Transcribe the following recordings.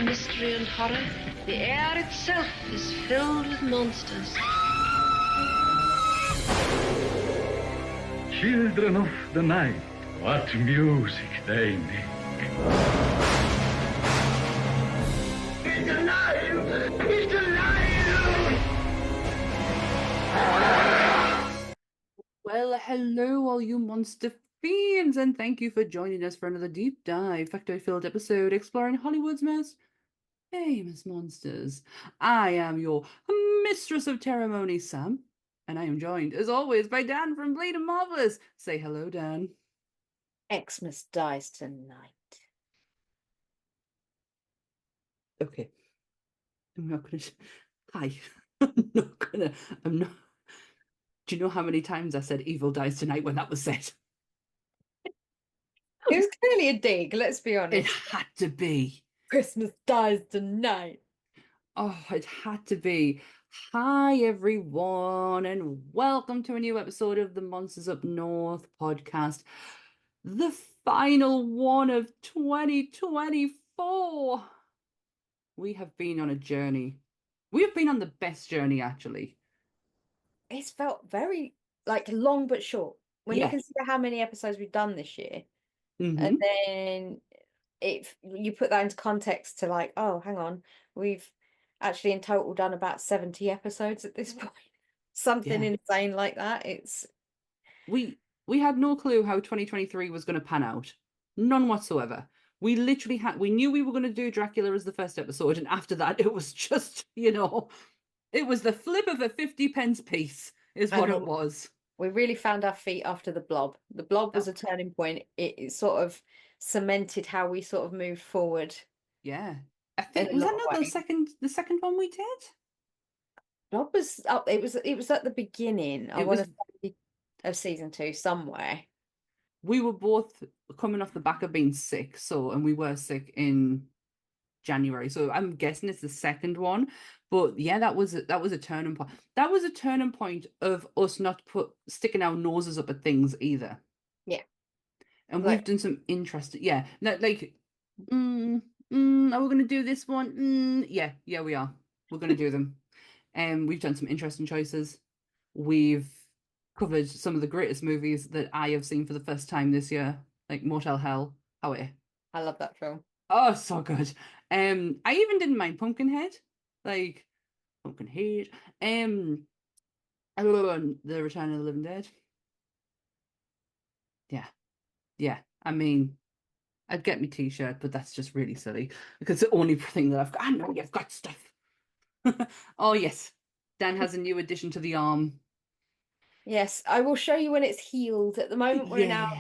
mystery and horror, the air itself is filled with monsters. Children of the night, what music they make. He's alive! He's alive! Well, hello, all you monster fiends, and thank you for joining us for another deep dive, factoid-filled episode exploring Hollywood's most famous monsters. I am your mistress of ceremony, Sam, and I am joined, as always, by Dan from Bleed and Marvelous. Say hello, Dan. Xmas dies tonight. Okay. I'm not gonna. Hi. I'm not. Do you know how many times I said evil dies tonight when that was said? It was clearly a dig, let's be It honest. had to be. Christmas dies tonight. Oh, it had to be. Hi, everyone, and welcome to a new episode of the Monsters Up North podcast, the final one of 2024. We have been on a journey. We have been on the best journey, actually. It's felt very long but short. When you Yes. consider how many episodes we've done this year, Mhm. and then if you put that into context to oh, hang on, we've actually in total done about 70 episodes at this point. Something Yeah. insane like that. It's We had no clue how 2023 was going to pan out. None whatsoever. We literally we knew we were going to do Dracula as the first episode, and after that it was just, it was the flip of a 50 pence piece is what it was. We really found our feet after the Blob. The Blob was a turning point. It sort of cemented how we sort of moved forward. Yeah. I think was that not the second one we did? Blob was up. It was at the beginning. I want to say of season 2 somewhere. We were both coming off the back of being sick, and we were sick in January. So I'm guessing it's the second one. But yeah, that was a turning point. That was a turning point of us not sticking our noses up at things either. Yeah. And we've done some interesting, are we going to do this one? Yeah, we are. We're going to do them. We've done some interesting choices. We've covered some of the greatest movies that I have seen for the first time this year, like Motel Hell. How are you? I love that film. Oh, so good. I even didn't mind Pumpkinhead. Pumpkinhead. The Return of the Living Dead. Yeah. I mean, I'd get me t-shirt, but that's just really silly because the only thing that I've got. I know you've got stuff. Oh yes, Dan has a new addition to the arm. Yes, I will show you when it's healed. At the moment, we're in our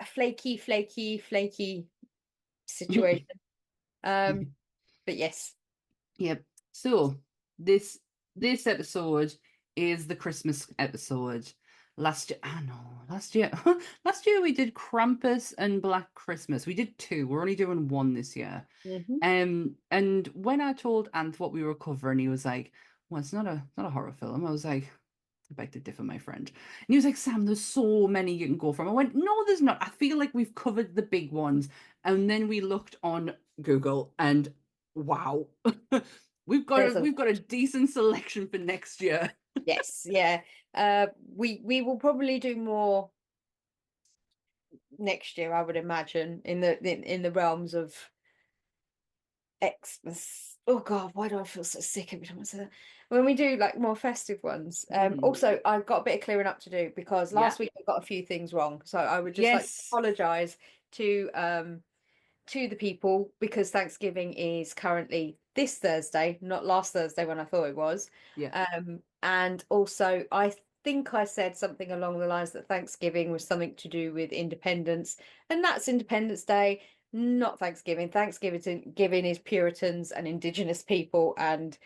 flaky situation. But yes. Yep. So this episode is the Christmas episode. Last year we did Krampus and Black Christmas. We did 2. We're only doing 1 this year. Mm-hmm. And when I told Anth what we were covering, he was like, "Well, it's not a horror film." I was like, "I beg to differ, my friend." And he was like, "Sam, there's so many you can go from." I went, "No, there's not. I feel like we've covered the big ones." And then we looked on Google, and wow, we've got a decent selection for next year. Yes, yeah. We will probably do more next year, I would imagine, in the realms of Xmas. Oh God, why do I feel so sick every time I say that? When we do more festive ones. Also, I've got a bit of clearing up to do because last week I got a few things wrong. So I would just like to apologise to the people because Thanksgiving is currently this Thursday, not last Thursday when I thought it was. Yeah. And also I think I said something along the lines that Thanksgiving was something to do with independence, and that's Independence Day, not Thanksgiving. Thanksgiving is Puritans and Indigenous people, and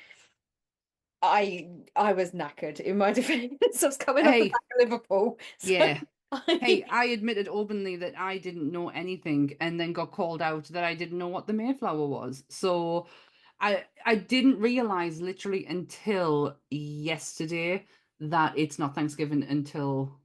I was knackered in my defence. I was coming off the back of Liverpool. So yeah. Hey, I admitted openly that I didn't know anything and then got called out that I didn't know what the Mayflower was. So I didn't realize literally until yesterday that it's not Thanksgiving until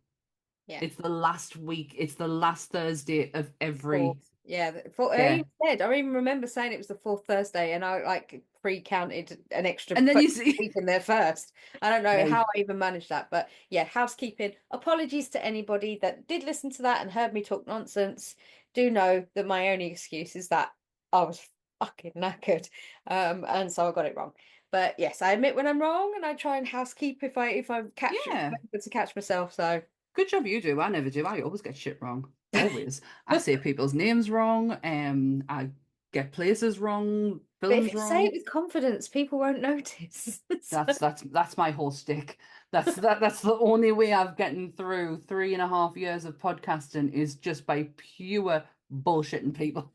it's the last week. It's the last Thursday of every Yeah, Yeah. I even remember saying it was the fourth Thursday, and I like pre-counted an extra And then you see, week in there first. I don't know right. how I even managed that, but yeah, housekeeping. Apologies to anybody that did listen to that and heard me talk nonsense. Do know that my only excuse is that I was fucking knackered, and so I got it wrong. But yes, I admit when I'm wrong, and I try and housekeep if I catch Yeah. to catch myself. So Good job you do. I never do. I always get shit wrong. Always. I say people's names wrong. I get places wrong, but if films you say wrong. it with confidence, people won't notice. So- That's my whole stick. That's the only way I've gotten through 3.5 years of podcasting is just by pure bullshitting people.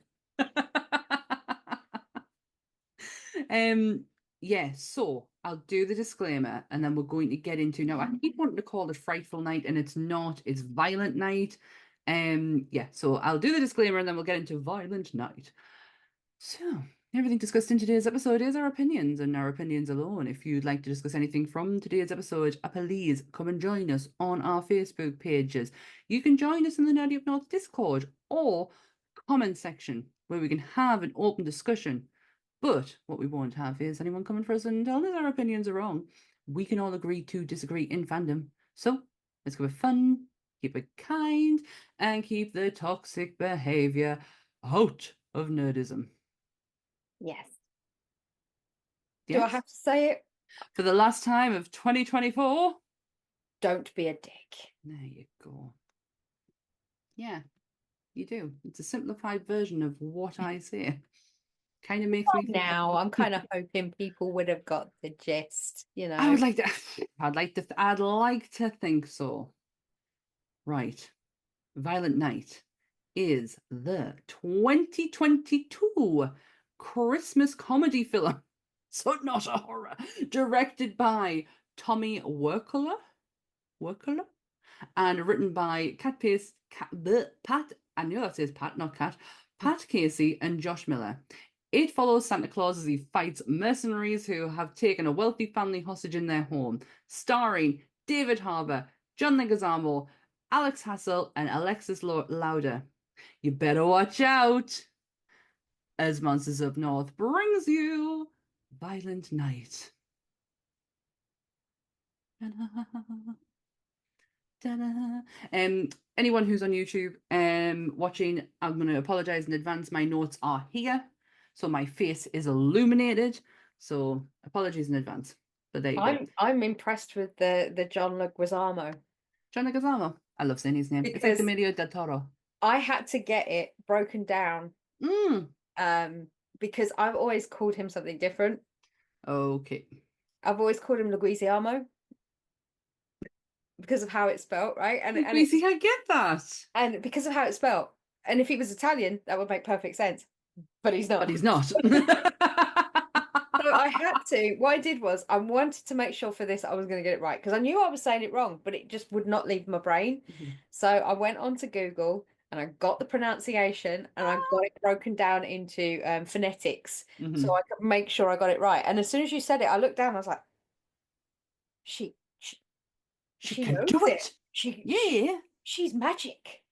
um yeah, so I'll do the disclaimer and then we're going to get into now. I keep wanting to call it Frightful Night and it's not, it's Violent Night. Yeah, so I'll do the disclaimer and then we'll get into Violent Night. So, everything discussed in today's episode is our opinions and our opinions alone. If you'd like to discuss anything from today's episode, please come and join us on our Facebook pages. You can join us in the Nerdy Up North Discord or comment section where we can have an open discussion. But what we won't have is anyone coming for us and telling us our opinions are wrong. We can all agree to disagree in fandom. So, let's go with fun, keep it kind, and keep the toxic behavior out of nerdism. Yes. Do I Yes? have to say it? For the last time of 2024. Don't be a dick. There you go. Yeah, you do. It's a simplified version of what I say. Kind of makes me think. Now, I'm kind of hoping people would have got the gist, you I know. would like to. I'd like to think so. Right. Violent Night is the 2022 Christmas comedy film. So not a horror. Directed by Tommy Wirkola. And written by Pat, I know that says Pat, not Cat, Pat Casey and Josh Miller. It follows Santa Claus as he fights mercenaries who have taken a wealthy family hostage in their home, starring David Harbour, John Leguizamo, Alex Hassel, and Alexis Louder. You better watch out as Monsters Up North brings you Violent Night. Anyone who's on YouTube watching, I'm going to apologize in advance. My notes are here, so my face is illuminated. So apologies in advance. But there you go. I'm impressed with the John Leguizamo. John Leguizamo. I love saying his name. It's like Because Emilio del Toro. I had to get it broken down because I've always called him something different. Okay. I've always called him Leguizamo because of how it's spelt, right? And Greasy, I get that. and because of how it's spelt. And if he was Italian, that would make perfect sense. But he's not. But he's not. So I had to. What I did was I wanted to make sure for this I was going to get it right because I knew I was saying it wrong, but it just would not leave my brain. So I went onto Google and I got the pronunciation and I got it broken down into phonetics so I could make sure I got it right. And as soon as you said it, I looked down and I was like, she can knows do it. Yeah. She's magic.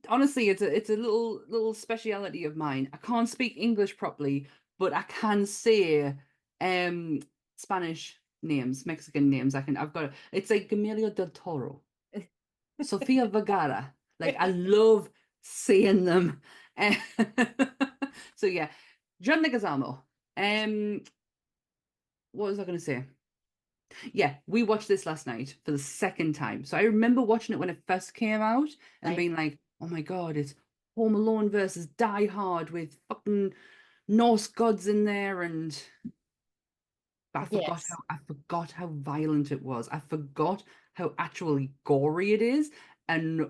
Honestly, it's a little speciality of mine. I can't speak English properly, but I can say Spanish names, Mexican names. I've got it's like Emilio del Toro, Sofia Vergara. Like I love saying them. So yeah, John Leguizamo. What was I going to say? Yeah, we watched this last night for the second time. So I remember watching it when it first came out and being like, oh my God, it's Home Alone versus Die Hard with fucking Norse gods in there. And I forgot how violent it was. I forgot how actually gory it is and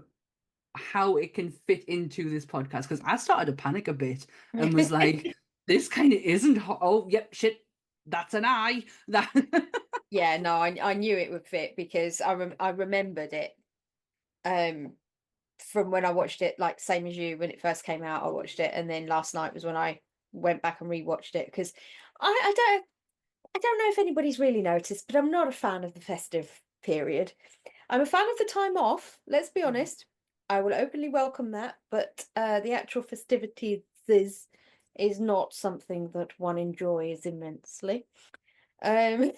how it can fit into this podcast. Because I started to panic a bit and was like, this kind of isn't, oh, yep, shit, that's an eye. That. Yeah, no, I knew it would fit because I remembered it from when I watched it, like same as you when it first came out. I watched it, and then last night was when I went back and rewatched it because I don't know if anybody's really noticed, but I'm not a fan of the festive period. I'm a fan of the time off. Let's be honest. I will openly welcome that, but the actual festivities is not something that one enjoys immensely. Um,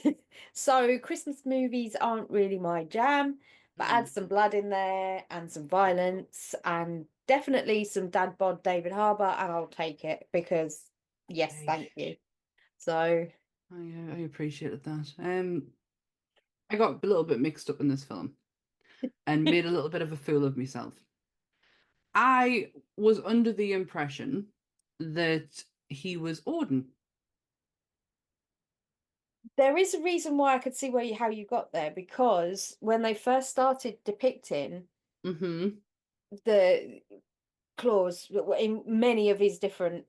so Christmas movies aren't really my jam, but add some blood in there and some violence and definitely some dad bod David Harbour, and I'll take it because yes, Okay. thank you. So I appreciated that. I got a little bit mixed up in this film and made a little bit of a fool of myself. I was under the impression that he was Odin. there is a reason why I could see how you got there, because when they first started depicting Mm-hmm. the claws in many of his different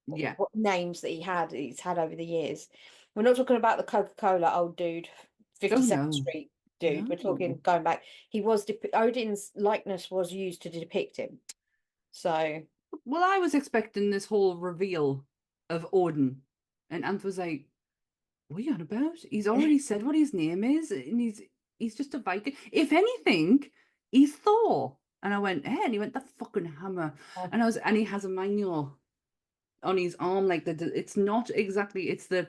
Yeah. names that he's had over the years. We're not talking about the Coca-Cola old dude, Oh 52nd no. Street dude. We're talking No. going back. He was Odin's likeness was used to depict him. So Well, I was expecting this whole reveal of Odin, and Anth was like, "What are you on about? He's already said what his name is, and he's just a Viking. If anything, he's Thor." And I went, "Eh?" And he went, "The fucking hammer." And he has a manual on his arm, like it's not exactly, it's the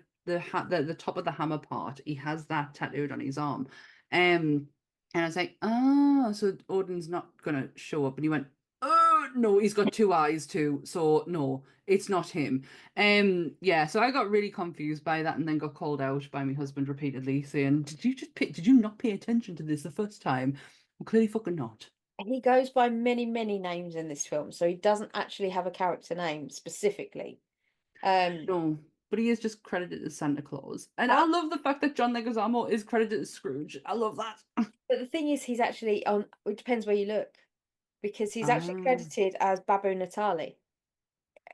top of the hammer part. He has that tattooed on his arm. And I was like, oh, so Odin's not gonna show up. And he went, oh no, he's got two eyes too. So no, it's not him. Yeah, so I got really confused by that and then got called out by my husband repeatedly saying, did you not pay attention to this the first time? Well, clearly fucking not. he goes by many, many names in this film, so he doesn't actually have a character name specifically. No, but he is just credited as Santa Claus. And I But love the fact that John Leguizamo is credited as Scrooge. I love that. but the thing is, he's actually on. It depends where you look, because he's actually Ah, credited as Babbo Natale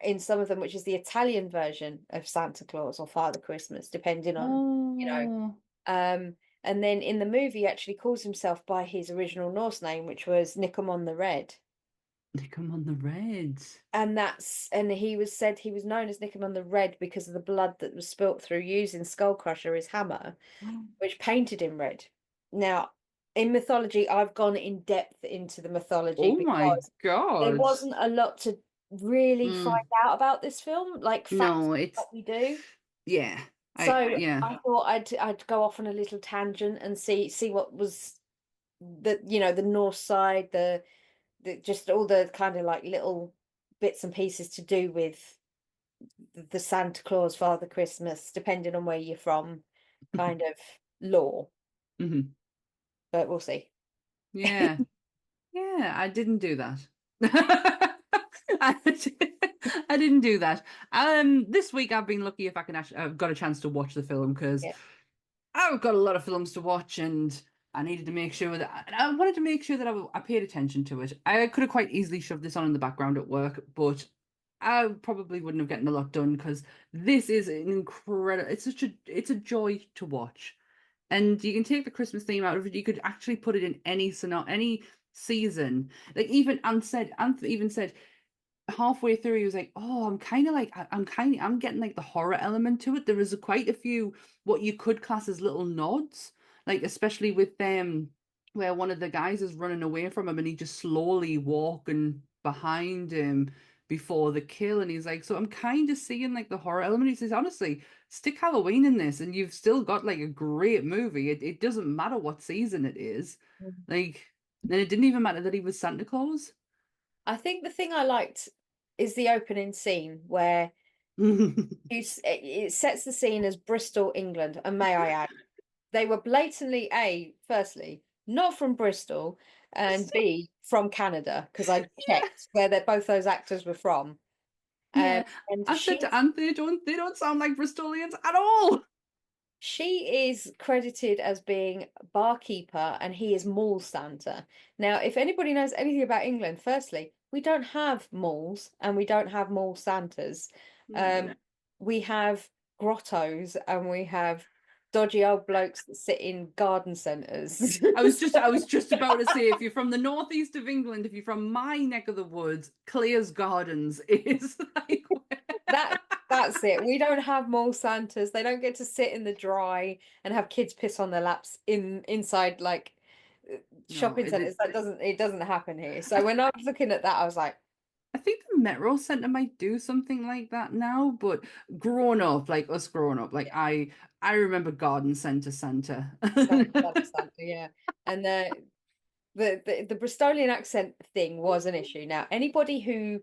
in some of them, which is the Italian version of Santa Claus or Father Christmas, depending on, you know. oh, And then in the movie, he actually calls himself by his original Norse name, which was Nicomon the Red. they come on the Reds. And he was said he was known as Nicomon the Red because of the blood that was spilt through using Skull Crusher, his hammer, which painted him red. Now, in mythology, I've gone in depth into the mythology Oh my because there God. wasn't a lot to really find Mm, out about this film, like facts no, it's like we do. yeah. So Yeah. I thought I'd go off on a little tangent and see what was the Norse side, the just all the kind of like little bits and pieces to do with the Santa Claus, Father Christmas, depending on where you're from, kind of lore. Hmm. But we'll see. Yeah. Yeah, I didn't do that. I, I didn't do that. This week I've been lucky if I can actually, I've got a chance to watch the film because Yeah. I've got a lot of films to watch and I needed to make sure that I wanted to make sure that I paid attention to it. I could have quite easily shoved this on in the background at work, but I probably wouldn't have gotten a lot done because this is an incredible. It's a joy to watch, and you can take the Christmas theme out of it. You could actually put it in any scenario, any season. Like even Ant even said halfway through he was like, oh, I'm kind of like I'm getting like the horror element to it. There is quite a few what you could class as little nods, like especially with them where one of the guys is running away from him and he just slowly walking behind him before the kill, and he's like, so I'm kind of seeing like the horror element. He says, honestly, stick Halloween in this and you've still got like a great movie. It doesn't matter what season it is. Like, then it didn't even matter that he was Santa Claus. I think the thing I liked is the opening scene where it sets the scene as Bristol, England, and may I add, they were blatantly firstly, not from Bristol, and B, from Canada, because I checked where both those actors were from. Yeah, And I said to Anthony, they don't sound like Bristolians at all. she is credited as being barkeeper and he is mall Santa. Now, if anybody knows anything about England, firstly, we don't have malls and we don't have mall Santas. No. We have grottos and we have dodgy old blokes that sit in garden centres. I was just about to say, if you're from the northeast of England, if you're from my neck of the woods, Clare's Gardens is like that that's it. We don't have mall Santas. They don't get to sit in the dry and have kids piss on their laps inside like shopping centres. That doesn't happen here. So when I was looking at that, I was like, I think the Metro Centre might do something like that now, but growing up, like us growing up, like I remember Garden Centre Santa. Santa, yeah. And the Bristolian accent thing was an issue. Now, anybody who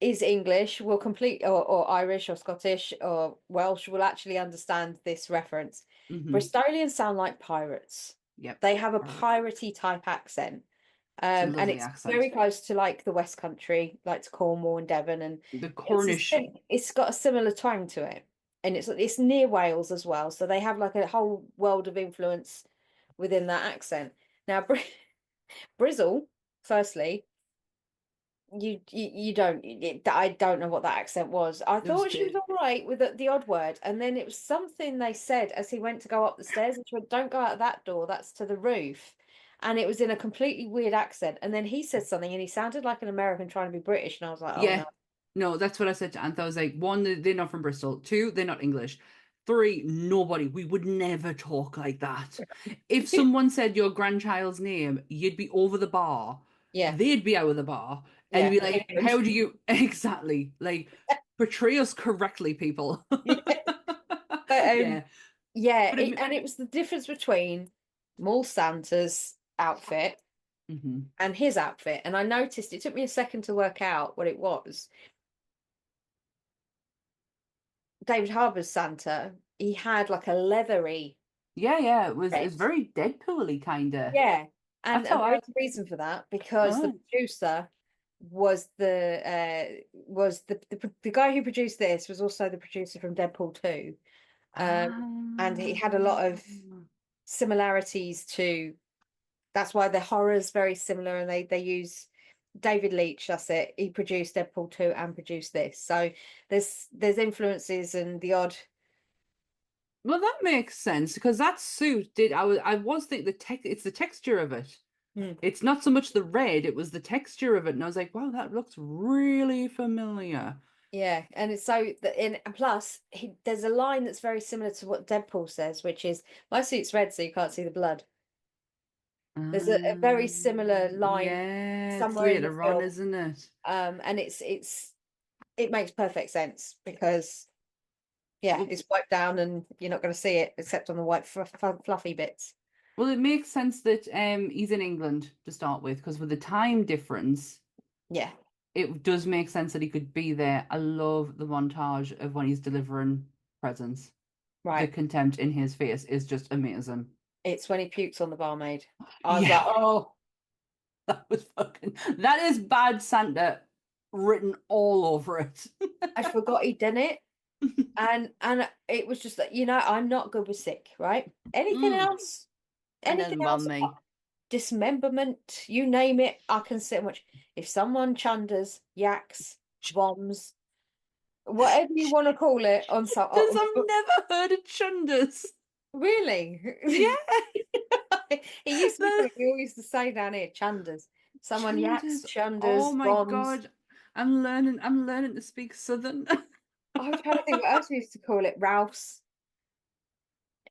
is English will or Irish or Scottish or Welsh will actually understand this reference. Bristolians sound like pirates. Yep. They have a piratey type accent. And it's accent. very close to like the West Country, like to Cornwall and Devon, and the Cornish. It's got a similar twang to it, and it's near Wales as well, so they have like a whole world of influence within that accent. Now, Brizzle, firstly, you don't. I don't know what that accent was. I thought she was all right with the odd word, and then it was something they said as he went to go up the stairs, and she went, "Don't go out that door. That's to the roof." And it was in a completely weird accent. And then he said something and he sounded like an American trying to be British. And I was like, oh, yeah. no. No, that's what I said to Anth. I was like, one, they're not from Bristol. Two, they're not English. Three, nobody. We would never talk like that. If someone said your grandchild's name, you'd be over the bar. Yeah. They'd be out of the bar. And you'd be like, how do you exactly like portray us correctly, people? Yeah. And it was the difference between Mall Santa's outfit and his outfit. And I noticed it took me a second to work out what it was. David Harbour's Santa, he had like a leathery. It was very Deadpool-y kind of. Yeah. And there is a reason for that, because the producer was the guy who produced this was also the producer from Deadpool 2. And he had a lot of similarities to, that's why the horror's very similar, and they use David Leitch, that's it. He produced Deadpool 2 and produced this. So there's influences and the odd. Well, that makes sense, because that suit did. I was thinking it's the texture of it. It's not so much the red; it was the texture of it, and I was like, "Wow, that looks really familiar." Yeah, and it's so and plus there's a line that's very similar to what Deadpool says, which is, "My suit's red, so you can't see the blood." There's a very similar line somewhere in the film, isn't it? And it makes perfect sense, because it's wiped down and you're not going to see it except on the white fluffy bits. Well, it makes sense that he's in England to start with, because with the time difference, it does make sense that he could be there. I love the montage of when he's delivering presents. Right, the contempt in his face is just amazing. It's when he pukes on the barmaid. I was like, oh, that is bad Santa written all over it. I forgot he'd done it. And it was just that, I'm not good with sick, right? Anything else? Anything else? Dismemberment, you name it, I can sit and watch. If someone chunders, yaks, bombs, whatever you want to call it, on some. I've never heard of chunders. Really? Yeah. He always used to say down here, chunders. Someone yaks, chunders. Oh my bombs. God. I'm learning to speak Southern. I'm trying to think what else we used to call it. Rouse.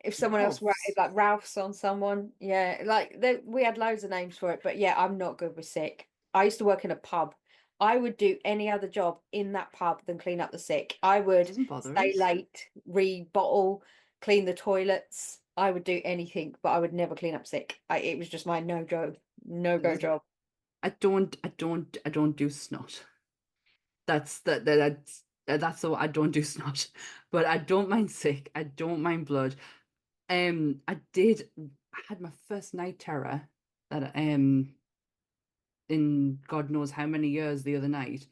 If someone else ratted like Ralph's on someone. Yeah, like we had loads of names for it, but yeah, I'm not good with sick. I used to work in a pub. I would do any other job in that pub than clean up the sick. I would stay late, rebottle, clean the toilets. I would do anything, but I would never clean up sick. It was just my no-go job. I don't do snot. That's so I don't do snot, but I don't mind sick. I don't mind blood. I had my first night terror that in God knows how many years the other night,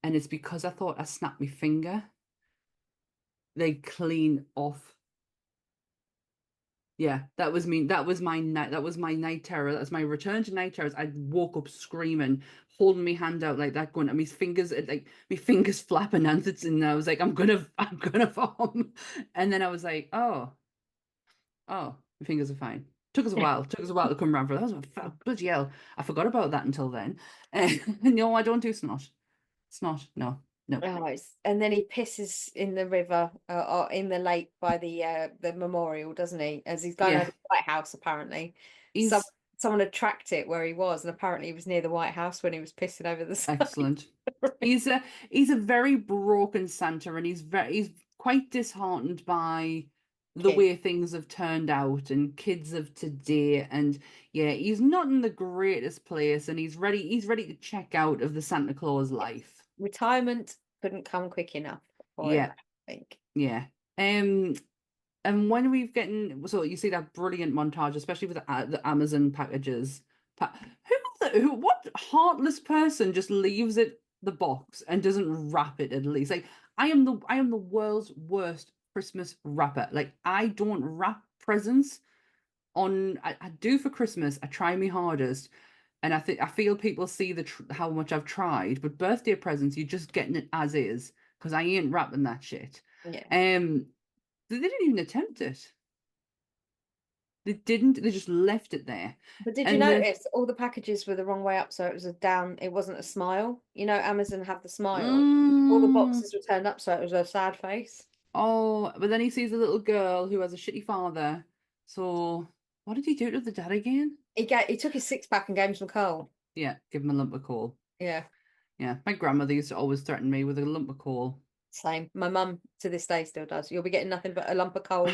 and it's because I thought I snapped my finger. They clean off. Yeah, that was me. That was my night. That was my night terror. That's my return to night terrors. I woke up screaming, holding my hand out like that, going, and my fingers flapping, and I was like, I'm gonna vom. And then I was like, oh, my fingers are fine. Took us a while to come around for that. I was like, bloody hell, I forgot about that until then. No, I don't do snot. Snot, no. Oh, and then he pisses in the river or in the lake by the memorial, doesn't he? As he's going over the White House, apparently. someone had tracked it where he was, and apparently he was near the White House when he was pissing over the sign. Excellent. He's a very broken Santa, and he's quite disheartened by the Kid. way things have turned out and kids of today. And yeah, he's not in the greatest place, and he's ready to check out of the Santa Claus life. Retirement couldn't come quick enough for him, Yeah, I think. yeah. And when we've getting so you see that brilliant montage, especially with the Amazon packages. What heartless person just leaves it the box and doesn't wrap it at least? Like I am the world's worst Christmas wrapper. Like I don't wrap presents on. I do for Christmas. I try my hardest, and I feel people see how much I've tried. But birthday presents, you're just getting it as is because I ain't wrapping that shit. Yeah. They didn't even attempt it. They didn't. They just left it there. But did you And then, notice all the packages were the wrong way up, so it was it wasn't a smile. You know, Amazon have the smile. All the mm, boxes were turned up, so it was a sad face. oh, but then he sees a little girl who has a shitty father. So what did he do to the dad again? He took his 6-pack and gave him some coal. Yeah, give him a lump of coal. Yeah, Yeah, my grandmother used to always threaten me with a lump of coal. same. My mum to this day still does. You'll be getting nothing but a lump of coal.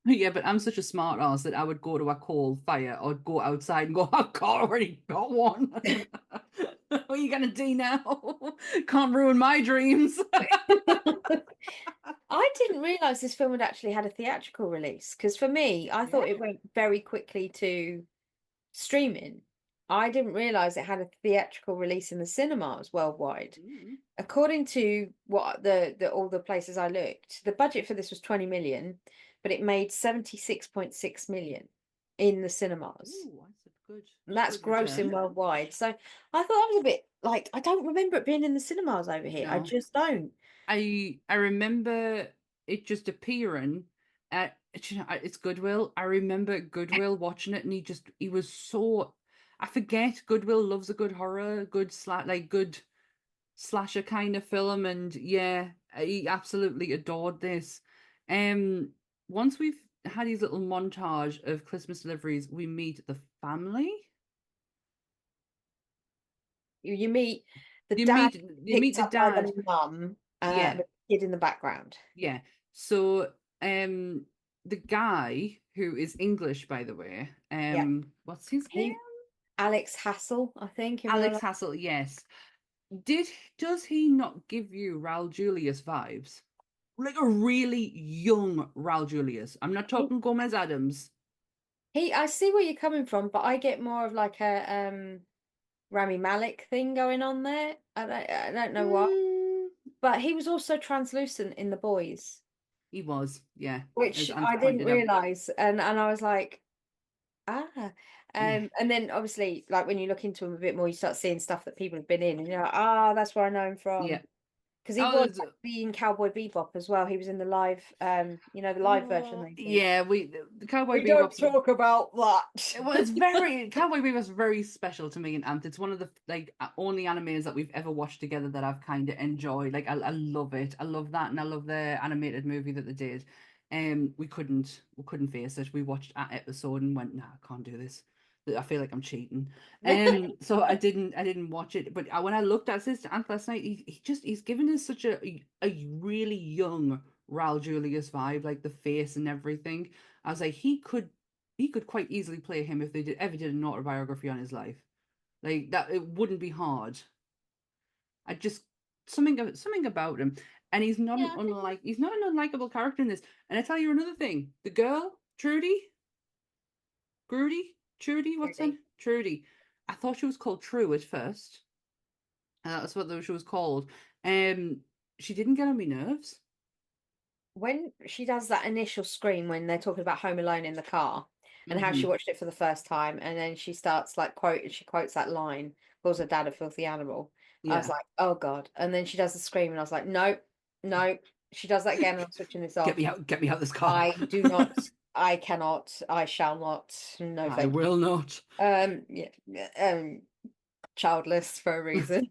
Yeah, but I'm such a smart ass that I would go to a coal fire or go outside and go, I've already got one. What are you gonna do now? Can't ruin my dreams. I didn't realise this film had actually had a theatrical release, because for me, I thought Yeah. it went very quickly to streaming. I didn't realise it had a theatrical release in the cinemas worldwide. According to what all the places I looked, the budget for this was 20 million, but it made 76.6 million in the cinemas. Ooh, that's a good. And that's good return. grossing worldwide. So I thought that was a bit like, I don't remember it being in the cinemas over here. I No. just don't. I remember it just appearing at it's Goodwill. I remember Goodwill watching it, and he was so. I forget Goodwill loves a good horror, good slasher kind of film, and yeah, he absolutely adored this. Once we've had his little montage of Christmas deliveries, we meet the family. You meet the You dad meet picked the up by dad. the mum, Yeah, the kid in the background. yeah. So, the guy who is English, by the way, Yeah. what's his name? Alex Hassel, I think, in real Alex life. Hassel. Yes. Does he not give you Raul Julius vibes? Like a really young Raul Julius. I'm not talking Gomez Adams. I see where you're coming from, but I get more of like a Rami Malek thing going on there. I don't know why. But he was also translucent in The Boys, He was, yeah, as which Ant I didn't pointed out. realise. And I was like, ah. Yeah. And then obviously, like when you look into him a bit more, you start seeing stuff that people have been in, and you're like, that's where I know him from. Yeah. Because he was actually in Cowboy Bebop as well. He was in the live, the live version they did. Yeah, the Cowboy We don't Bebop's talk about that. well, it's very Cowboy Bebop's very special to me and Ant. It's one of the only animes that we've ever watched together that I've kind of enjoyed. Like I love it. I love that, and I love the animated movie that they did. We couldn't face it. We watched that episode and went, nah, I can't do this. I feel like I'm cheating. So I didn't watch it. But when I looked at his Ant last night, he's given us such a really young Raul Julius vibe, like the face and everything. I was like, he could quite easily play him if they ever did an autobiography on his life. Like that, it wouldn't be hard. I just something about him, and he's not he's not an unlikable character in this. And I tell you another thing: the girl Trudy, what's her name? Trudy. I thought she was called True at first. That's what she was called. She didn't get on my nerves. When she does that initial scream when they're talking about Home Alone in the car and how she watched it for the first time, and then she starts she quotes that line, calls her dad a filthy animal. I was like, oh God. And then she does the scream, and I was like, no. She does that again, and I'm switching this off. Get me out of this car. I do not, I cannot, I shall not. No, I will not. Childless for a reason.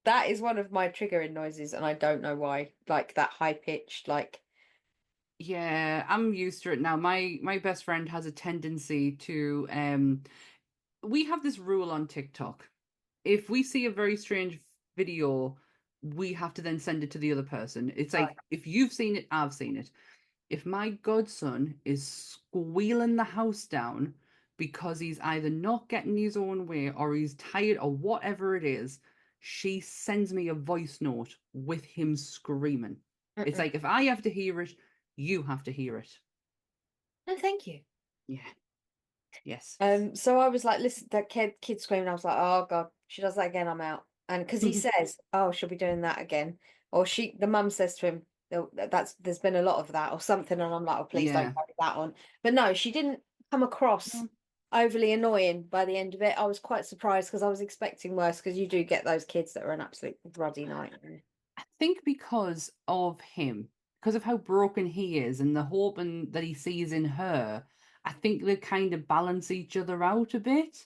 That is one of my triggering noises, and I don't know why. Like that high pitched, like Yeah, I'm used to it now. My best friend has a tendency to we have this rule on TikTok. If we see a very strange video, we have to then send it to the other person. It's Right. like if you've seen it, I've seen it. If my godson is squealing the house down because he's either not getting his own way or he's tired or whatever it is, she sends me a voice note with him screaming. It's Mm-mm. like if I have to hear it, you have to hear it. No, thank you. Yeah. Yes. So I was like, listen, that kid screaming. I was like, oh God, she does that again, I'm out. And because he says, oh, she'll be doing that again, or the mum says to him, "Oh, there's been a lot of that or something," and I'm like, oh, please don't Yeah. carry that on. But no, she didn't come across No. overly annoying by the end of it. I was quite surprised because I was expecting worse because you do get those kids that are an absolute ruddy nightmare. I think because of him, because of how broken he is and the hope that he sees in her, I think they kind of balance each other out a bit.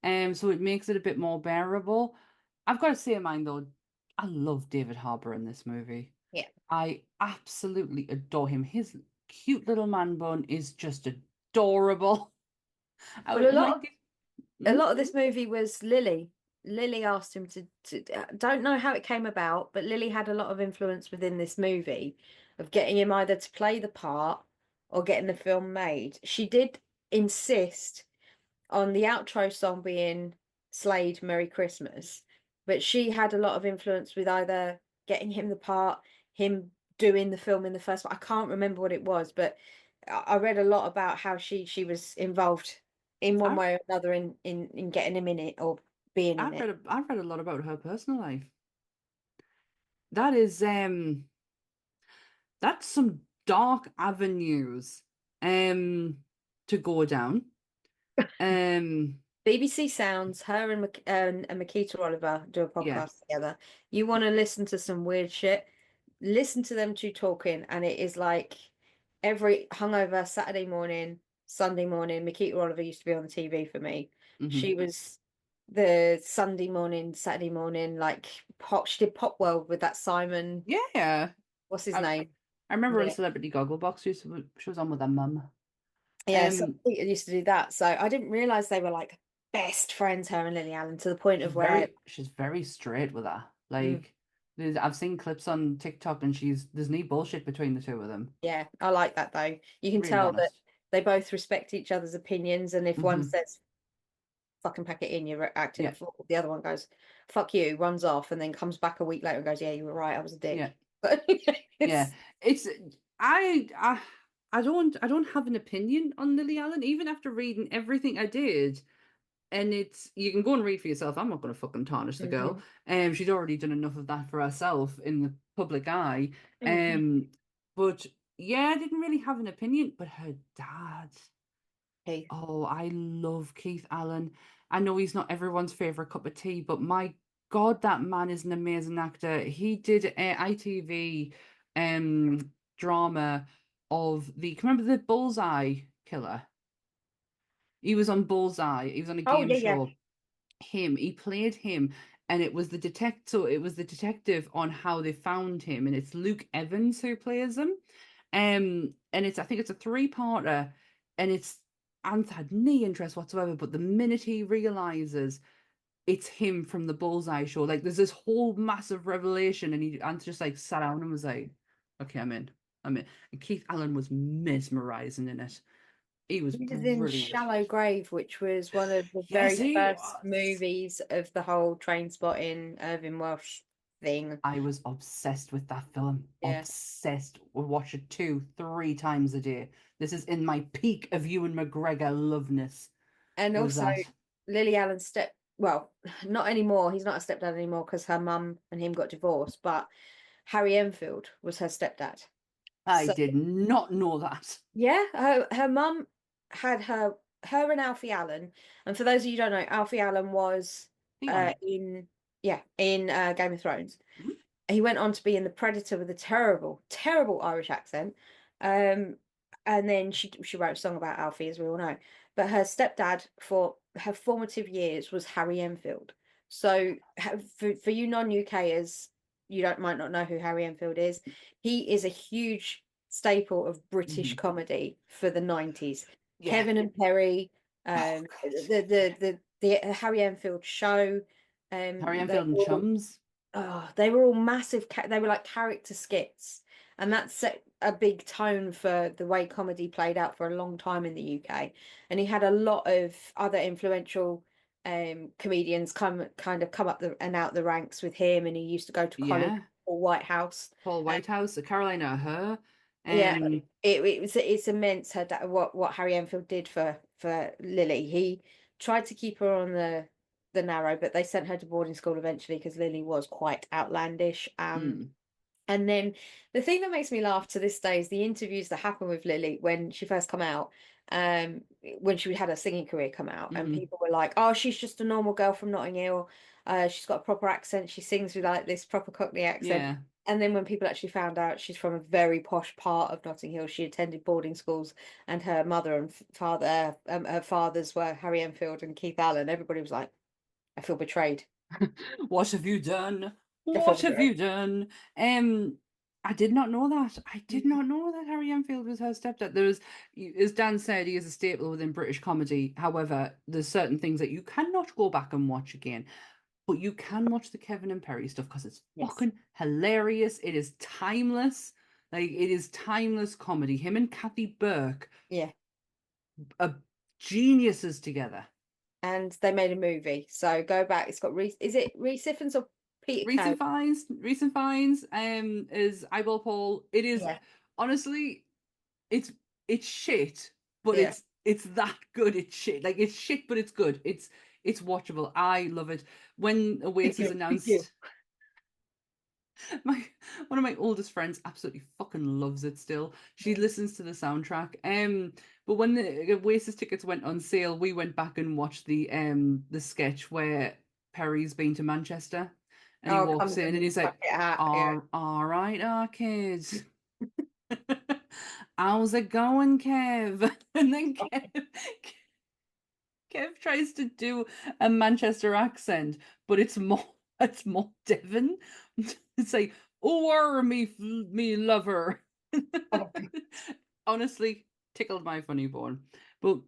So it makes it a bit more bearable. I've got to say mine though, I love David Harbour in this movie. Yeah. I absolutely adore him. His cute little man bun is just adorable. I Well, would like it. a Mm, lot of this movie was Lily. Lily asked him to don't know how it came about, but Lily had a lot of influence within this movie of getting him either to play the part or getting the film made. She did insist on the outro song being Slade Merry Christmas, but she had a lot of influence with either getting him the part, him doing the film in the first one. I can't remember what it was, but I read a lot about how she was involved in one I've way or another in getting him in it or being in it. I've read a lot about her personal life. That is that's some dark avenues to go down. Um BBC Sounds, her and Makita Oliver do a yeah. podcast together. You want to listen to some weird shit, listen to them two talking, and it is like every hungover Saturday morning, Sunday morning. Makita Oliver used to be on the TV for me. Hmm. She was the Sunday morning, Saturday morning, like pop. She did Pop World with that Simon. Yeah. What's his I name? I remember in Yeah. Celebrity Gogglebox she was on with her mum. Yeah, so Um Makita used to do that. So I didn't realize they were like best friends, her and Lily Allen, to the point of where she's very straight with her. mm, Like I've seen clips on TikTok and there's no bullshit between the two of them. yeah, I like that though. You can Really tell that honest. they both respect each other's opinions, and if one Hmm. says fucking pack it in, you're acting a Yeah. fool, the other one goes fuck you, runs off, and then comes back a week later and goes, yeah, you were right, I was a Yeah. dick. Yeah. It's It's I don't have an opinion on Lily Allen, even after reading everything I did. And it's you can go and read for yourself. I'm not gonna fucking tarnish the girl. Mhm, She's already done enough of that for herself in the public eye. mhm. Um, but yeah, I didn't really have an opinion. But her dad, Keith. oh, I love Keith Allen. I know he's not everyone's favorite cup of tea, but my God, that man is an amazing actor. He did a ITV drama of can you remember the Bullseye Killer? He was on Bullseye. He was on a Oh game yeah, yeah. show. He played him, and it was the detective on how they found him, and it's Luke Evans who plays him. And I think it's a three-parter, and it's Ant had no interest whatsoever, but the minute he realizes it's him from the Bullseye show, like there's this whole massive revelation, and Ant just like sat down and was like, okay, I'm in. And Keith Allen was mesmerizing in it. He was He was in brilliant. Shallow Grave, which was one of the Yes, very he first was. movies of the whole train spotting Irving Welsh thing. I was obsessed with that film. Yeah. Obsessed. Would watch it two, three times a day. This is in my peak of Ewan McGregor loveness. And Was also that? Lily Allen's well, not anymore. He's not a stepdad anymore because her mum and him got divorced, but Harry Enfield was her stepdad. I So did not know that. yeah, her mum had her and Alfie Allen. And for those of you who don't know, Alfie Allen was Theon. in Game of Thrones. Mhm. He went on to be in The Predator with a terrible, terrible Irish accent. Um, and then she wrote a song about Alfie, as we all know. But her stepdad for her formative years was Harry Enfield. So for you non-UKers, you don't might not know who Harry Enfield is. He is a huge staple of British Mhm. comedy for the 90s. Yeah. Kevin and Perry, Oh, God. the Harry Enfield show. Harry They Enfield and were all, Chums. they were all massive. They were like character skits, and that set a big tone for the way comedy played out for a long time in the UK. And he had a lot of other influential comedians kind of come up and out the ranks with him, and he used to go to college Yeah. or White House. Paul Whitehouse, Carolina Her. Yeah, it's immense what Harry Enfield did for Lily. He tried to keep her on the narrow, but they sent her to boarding school eventually because Lily was quite outlandish. Mm, And then the thing that makes me laugh to this day is the interviews that happen with Lily when she first come out, when she had her singing career come out, and mhm. people were like, "Oh, she's just a normal girl from Notting Hill. She's got a proper accent. She sings with like this proper Cockney accent." Yeah. And then when people actually found out she's from a very posh part of Notting Hill, she attended boarding schools, and her mother and father, her fathers were Harry Enfield and Keith Allen. Everybody was like, "I feel betrayed. What have you done? I feel What have betrayed." you done? I did not know that. I did not know that Harry Enfield was her stepdad. There was, as Dan said, he is a staple within British comedy. However, there's certain things that you cannot go back and watch again, but you can watch the Kevin and Perry stuff because it's Yes. fucking hilarious. It is timeless. Like it is timeless comedy. Him and Kathy Burke Yeah. are geniuses together. And they made a movie. So go back. It's got Reese. Is it Reese Ifans or Peter Cow? Recent finds is Eyeball Paul. It is Yeah, honestly it's it's shit, but yeah. it's that good. It's shit. Like it's shit, but it's good. It's watchable. I love it. When Oasis Thank you. announced my one of my oldest friends absolutely fucking loves it still. She listens to the soundtrack. But when the Oasis tickets went on sale, we went back and watched the sketch where Perry's been to Manchester and he Oh, walks comes in in and his he's like, bucket hat. Yeah. all right, kids. How's it going, Kev? And then Kev tries to do a Manchester accent, but it's more Devon. It's like, oh, me lover. Oh, Honestly, tickled my funny bone. But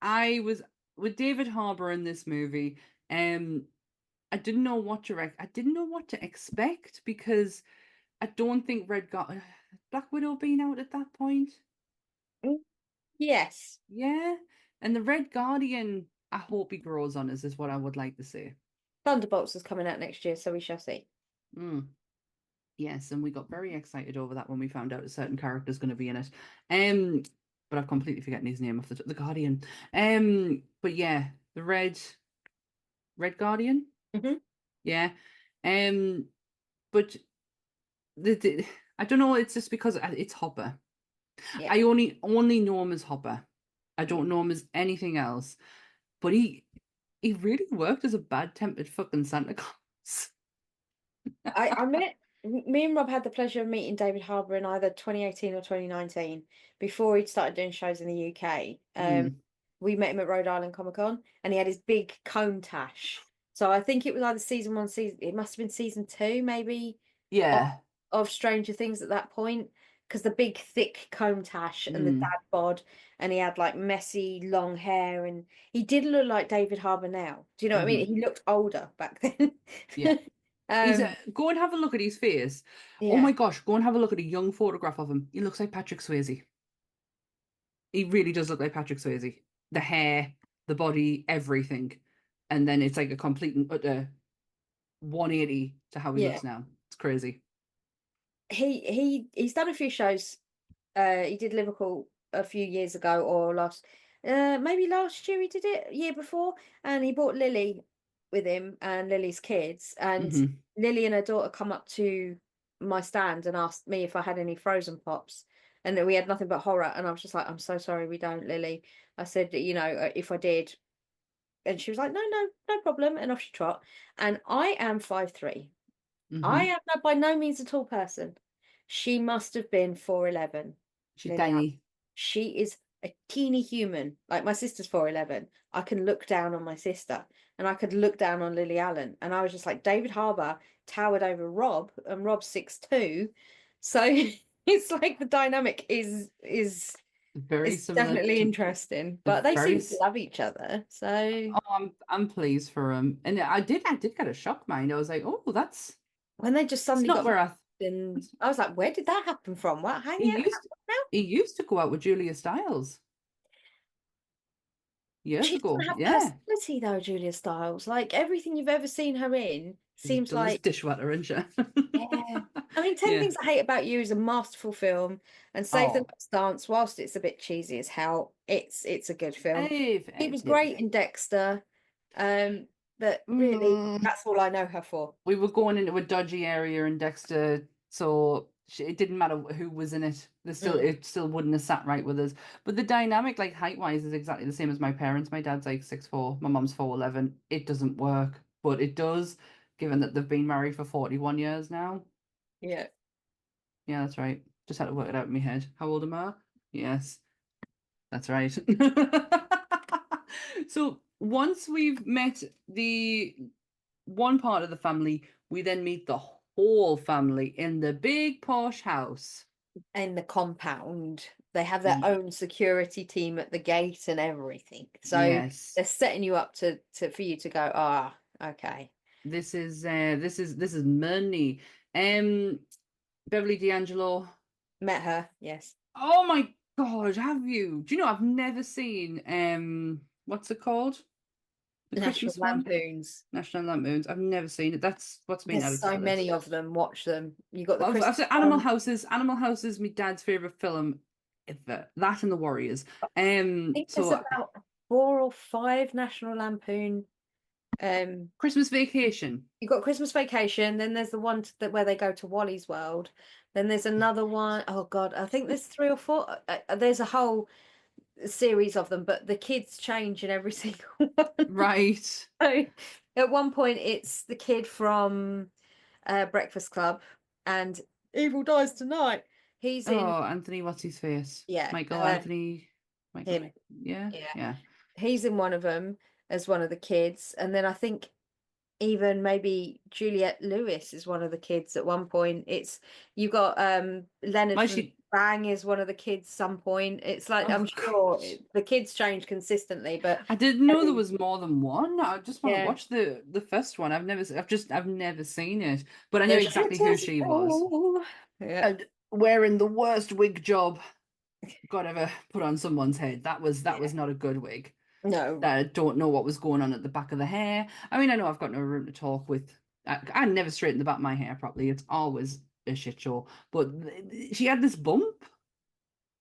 I was with David Harbour in this movie. I didn't know what to I didn't know what to expect because I don't think Red got Black Widow being out at that point. mm, yes. Yeah, and the Red Guardian. I hope he grows on us, is what I would like to say. Thunderbolts is coming out next year, so we shall see. Mm. Yes, and we got very excited over that when we found out a certain character's going to be in it. Um, but I've completely forgotten his name off the Guardian. But yeah, the Red Guardian. Hmm. Yeah. Um, but the I don't know. It's just because it's Hopper. Yeah. I only know him as Hopper. I Yeah. don't know him as anything else. But he really worked as a bad-tempered fucking Santa Claus. I met me and Rob had the pleasure of meeting David Harbour in either 2018 or 2019 before he'd started doing shows in the UK. Mm, We met him at Rhode Island Comic Con, and he had his big comb tash. So I think it was either season one, season it must have been season two, maybe of, yeah. of Stranger Things at that point, because the big thick comb tash and the Mm, dad bod, and he had like messy long hair, and he did look like David Harbour now. Do you know what I mean? hmm. He looked older back then. Yeah. He's Um, go and have a look at his face. Oh my yeah. gosh, go and have a look at a young photograph of him. He looks like Patrick Swayze. He really does look like Patrick Swayze. The hair, the body, everything. And then it's like a complete and utter 180 to how he Yeah. looks now. It's crazy. He's done a few shows. He did Liverpool a few years ago, or maybe last year he did it, year before, and he brought Lily with him and Lily's kids, and Hmm. Lily and her daughter come up to my stand and asked me if I had any frozen pops, and that we had nothing but horror, and I was just like, I'm so sorry, we don't, Lily. I said, if I did, and she was like, no, no, no problem, and off she trot. And I am 5'3". I Hmm. am by no means a tall person. She must have been 4'11", She's Lily. tiny. She is a teeny human. Like my sister's 4'11". I can look down on my sister, and I could look down on Lily Allen. And I was just like, David Harbour towered over Rob, and Rob's 6'2". So It's like the dynamic is Very it's similar definitely to interesting, the but they very. seem to love each other. So Oh, I'm pleased for him, and I did get a shock mind. I was like, oh, when they just that's suddenly not got where married, and I was like, where did that happen from? What he hanging out used now? he used to go out with Julia Stiles years She doesn't ago. have Yeah, personality though, Julia Stiles. Like everything you've ever seen her in she's seems done this like, dishwater, isn't she? yeah. I mean, 10 Yeah. Things I Hate About You is a masterful film, and Save the Oh, Last Dance, whilst it's a bit cheesy as hell, it's a good film. Dave. He was great in Dexter, um, but really, that's all I know her for. We were going into a dodgy area in Dexter, so it didn't matter who was in it. Mm, It still wouldn't have sat right with us. But the dynamic, like height wise, is exactly the same as my parents. My dad's like 6'4", my mum's 4'11". It doesn't work, but it does, given that they've been married for 41 years now. yeah. Yeah, that's right. Just had to work it out in my head. How old am I? Yes, that's right. So once we've met the one part of the family, we then meet the whole family in the big posh house. In the compound. They have their Ye- own security team at the gate and everything. So Yes, they're setting you up to for you to go, ah, okay. this is money. Um, Beverly D'Angelo. Met her, yes. Oh my God, have you? Do you know I've never seen what's it called? The National Christmas one? Lampoons. National Lampoons. I've never seen it. That's what's been There's added to so the many list. of them. Watch them. You got the Well, I've Christmas said Animal one. Houses. Animal House is my dad's favorite film ever. That and The Warriors. I think there's So about 4 or 5 National Lampoon. Christmas Vacation. You've got Christmas Vacation, then there's the one that where they go to Wally's World. Then there's another one. Oh God, I think there's 3 or 4. There's a whole series of them, but the kids change in every single one. Right. So at one point, it's the kid from Breakfast Club, and Evil Dies Tonight. He's in, Oh, Anthony, what's his face? yeah, Michael Anthony. Michael. him, Yeah. yeah. Yeah. He's in one of them as one of the kids, and then I think even maybe Juliette Lewis is one of the kids at one point. It's you got Leonard Why from she? Bang is one of the kids some point. It's like Oh I'm sure God. the kids change consistently, but I didn't know there every was more than one. I just want to yeah, watch the first one. I've never seen it, but I knew there's exactly who she was. yeah, And wearing the worst wig job God ever put on someone's head. That yeah. was not a good wig. No, I don't know what was going on at the back of the hair. I mean, I know I've got no room to talk with. I never straighten the back of my hair properly. It's always a shit show. But she had this bump,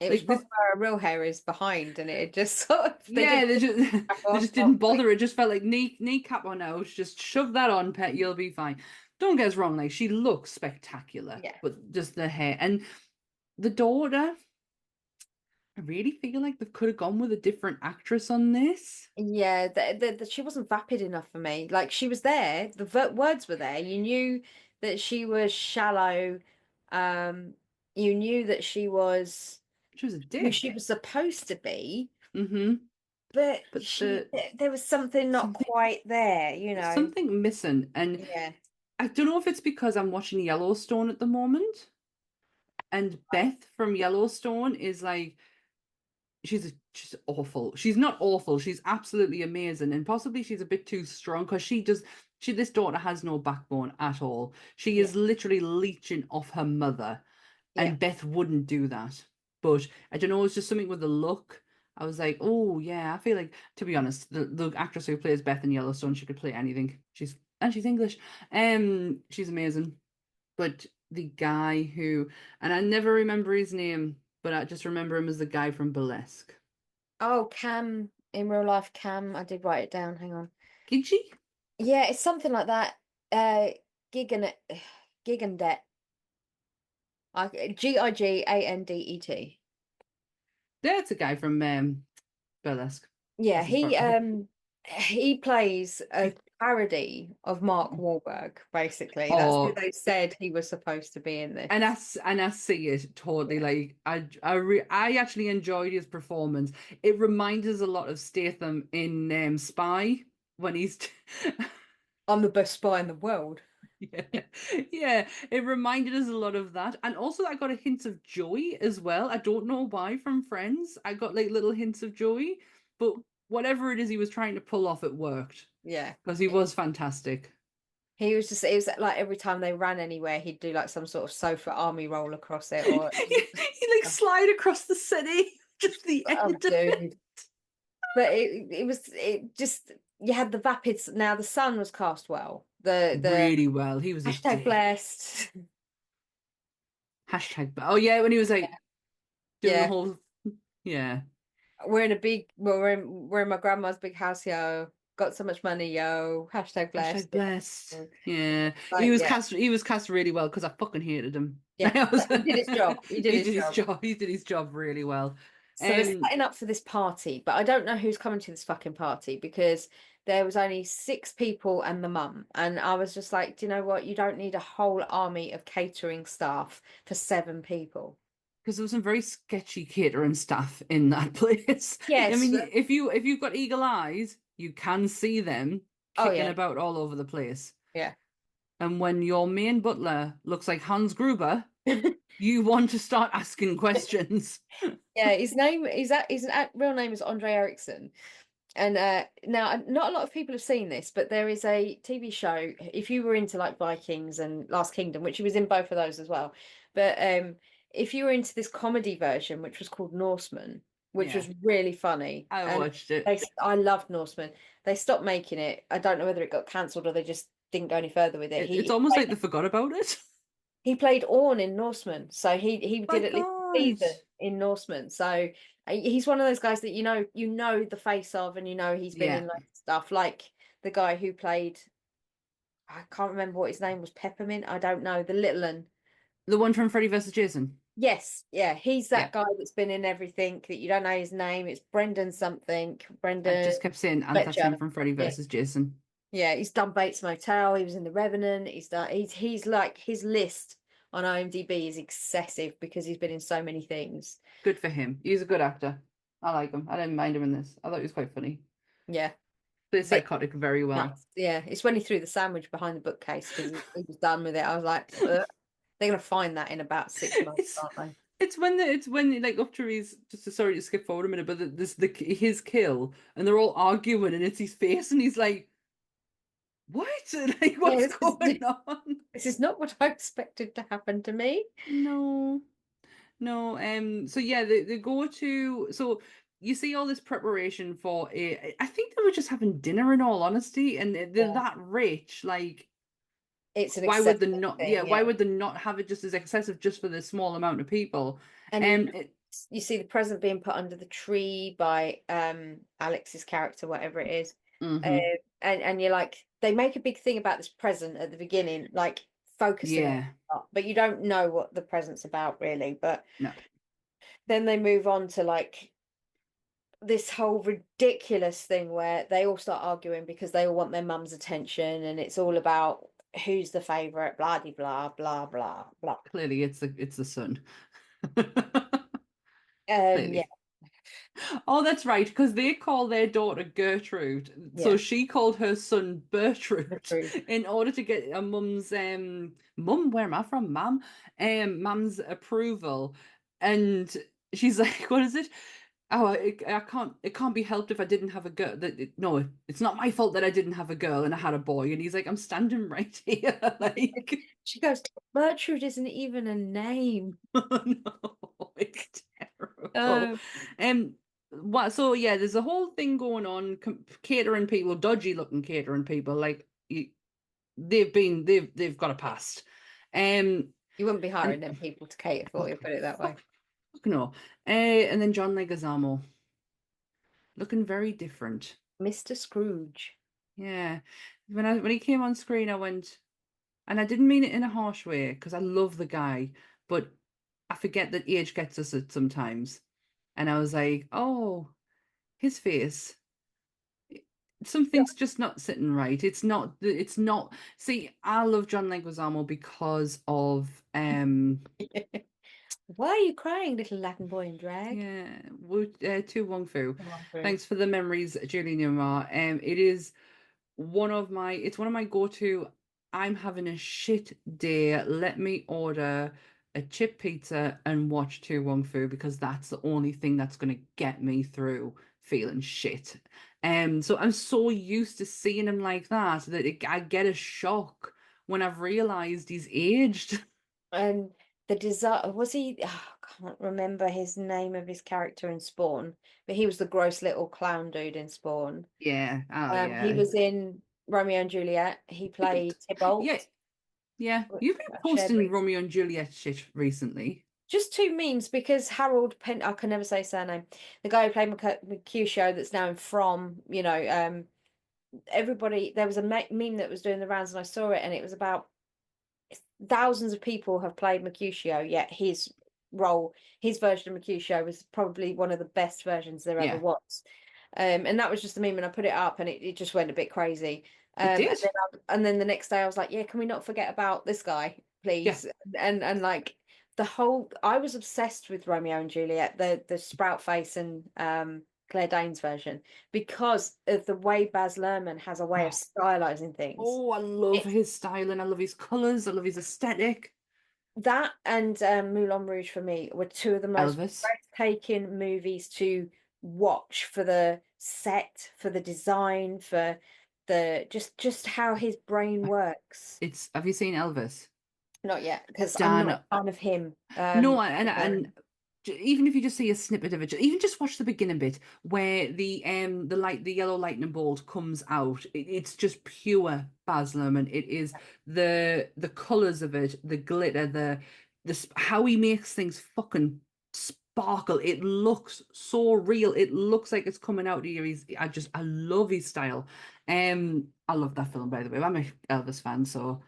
it was like this. probably where our real hair is behind, and it just sort of they Yeah, didn't they just back they off just didn't properly. bother. It just felt like kneecap on out. Just shove that on, pet. You'll be fine. Don't get us wrong. Like she looks spectacular, Yeah. but just the hair and the daughter. I really feel like they could have gone with a different actress on this. Yeah, she wasn't vapid enough for me. Like she was there, the words were there. You knew that she was shallow. Um, you knew that she was She was a who she dick. was supposed to be, Mm-hmm. but But she there was something not something quite there, there's something missing, and Yeah. I don't know if it's because I'm watching Yellowstone at the moment, and Right. Beth from Yellowstone is like she's awful. She's not awful. She's absolutely amazing, and possibly she's a bit too strong because this daughter has no backbone at all. She Yeah. is literally leeching off her mother, Yeah. and Beth wouldn't do that. But I don't know, it's just something with the look. I was like, oh yeah, I feel like, to be honest, the actress who plays Beth in Yellowstone, she could play anything. She's English. She's amazing. But the guy who, and I never remember his name, but I just remember him as the guy from Burlesque. Oh, Cam in real life, Cam. I did write it down. Hang on. Gigi? Yeah, it's something like that. Gigan Gigandet. Gigandet. That's a guy from Burlesque. Yeah, This is for he plays a parody of Mark Wahlberg, basically. That's who oh, they said he was supposed to be in and this. I see it totally. Yeah. Like I actually enjoyed his performance. It reminds us a lot of Statham in Spy when he's I'm the best spy in the world. Yeah, yeah, it reminded us a lot of that. And also I got a hint of Joey as well. I don't know why from Friends. I got like little hints of Joey, but whatever it is he was trying to pull off, it worked Yeah. because he was fantastic. He was just, it was like every time they ran anywhere, he'd do like some sort of sofa army roll across it, or He like slide across the city, just the oh, end of it. dude. But it just, you had the Vapids. Now the sun was cast well. The Really well. He was a hashtag dick. blessed. Hashtag. Oh yeah, when he was like doing the Yeah. whole. Yeah. We're in my grandma's big house, yo. Got so much money, yo. Hashtag blessed. Hashtag blessed. Yeah. He Like, was yeah, cast. He was cast really well because I fucking hated him. yeah. He did his job. He did He his did his job. job. He did his job really well. So they're setting up for this party, but I don't know who's coming to this fucking party because there was only 6 people and the mum. And I was just like, do you know what? You don't need a whole army of catering staff for 7 people. Because there was some very sketchy catering staff in that place. I Yes. mean, if you've got eagle eyes, you can see them Oh kicking yeah. about all over the place. Yeah. And when your main butler looks like Hans Gruber, you want to start asking questions. Yeah, his real name is Andre Eriksson. And now not a lot of people have seen this, but there is a TV show. If you were into like Vikings and Last Kingdom, which he was in both of those as well, but if you were into this comedy version, which was called Norseman, which Yeah. was really funny, I and watched it. I loved Norseman. They stopped making it. I don't know whether it got cancelled or they just didn't go any further with it. It's almost like they forgot about it. He played Orn in Norseman, so he My did at least a God. season in Norseman. So he's one of those guys that you know the face of, and you know he's been Yeah. in like stuff like the guy who played. I can't remember what his name was. Peppermint. I don't know. The little one. The one from Freddy vs. Jason. Yes, yeah, he's Yeah. that guy that's been in everything that you don't know his name. It's Brendan something. I Brendan just kept saying, and that's Fletcher. him from Freddy Yeah. vs. Jason. Yeah, he's done Bates Motel. He was in The Revenant. He's like his list on IMDb is excessive because he's been in so many things. Good for him. He's a good actor. I like him. I didn't mind him in this. I thought he was quite funny. Yeah. Plays Bit psychotic very well. nuts. Yeah, it's when he threw the sandwich behind the bookcase because he was done with it. I was like, "Ugh." They're gonna find that in about 6 months, It's aren't they? it's when like up to his sorry to skip forward a minute, but his kill and they're all arguing and it's his face and he's like, what? Like what's this going on? This is not what I expected to happen to me. No. No, so yeah, they go to so you see all this preparation for I think they were just having dinner in all honesty, and they're Yeah. that rich, like It's an why would they excessive not thing, yeah, why would they not have it just as excessive just for this small amount of people? And It, you see the present being put under the tree by Alex's character, whatever it is. mhm, And you're like, they make a big thing about this present at the beginning, like focusing on yeah, it, but you don't know what the present's about really. But no, then they move on to like this whole ridiculous thing where they all start arguing because they all want their mum's attention, and it's all about who's the favorite, blah de blah blah blah blah. clearly it's the son. Yeah, Clearly. Oh, that's right, because they call their daughter Gertrude. So yeah, she called her son Bertrude Gertrude. in order to get a mum's mum, where am I from? Mum's approval. And she's like, what is it? Oh, I can't it can't be helped if I didn't have a girl. No, it's not my fault that I didn't have a girl and I had a boy. And he's like, I'm standing right here. Like, She goes, Gertrude isn't even a name. oh no, it's terrible. Oh, What? So yeah, there's a whole thing going on, catering people, dodgy looking catering people. Like they've got a past. you wouldn't be hiring And them people to cater for you, put it that way. fuck no. And then John Leguizamo looking very different. Mr. Scrooge. Yeah, when he came on screen, I went, and I didn't mean it in a harsh way because I love the guy, but I forget that age gets us at sometimes. And I was like, oh, his face. Something's just not sitting right. It's not. See, I love John Leguizamo because of Why are you crying, little Latin boy in drag? yeah, Tu Wong Fu. Come on through. Thanks for the memories, Julie Newmar. It is one of my go-to I'm having a shit day. Let me order a chip pizza and watch Tu Wong Fu because that's the only thing that's going to get me through feeling shit. So I'm so used to seeing him like that I get a shock when I've realized he's aged. And the design was he? Oh, I can't remember his name of his character in Spawn, but he was the gross little clown dude in Spawn. Yeah. Oh, He yeah. was in Romeo and Juliet. He played Yeah. Tybalt, Yeah. which You've been I shared posting recently. Romeo and Juliet shit recently. Just two memes because Harold Pen I can never say his surname. The guy who played Mercutio that's now in From, everybody there was a meme that was doing the rounds and I saw it and it was about thousands of people have played Mercutio, yet his version of Mercutio was probably one of the best versions there ever Yeah. was. And that was just the meme, and I put it up, and it just went a bit crazy. It And did. then the next day, I was like, "Yeah, can we not forget about this guy, Yeah. please?" And like I was obsessed with Romeo and Juliet, the Sprout Face and Claire Danes version, because of the way Baz Luhrmann has a way of stylizing things. Oh, I love his style and I love his colors. I love his aesthetic. That and Moulin Rouge for me were two of the most Elvis. breathtaking movies to watch for the set, for the design, for the just how his brain works. Have you seen Elvis? Not yet, because I'm not Dan. a fan of him. No, and even if you just see a snippet of it, even just watch the beginning bit where the yellow lightning bolt comes out. It's just pure Baz Luhrmann. It is the colors of it, the glitter, how he makes things fucking sparkle. It looks so real. It looks like it's coming out here. I love his style. I love that film, by the way. I'm a Elvis fan, so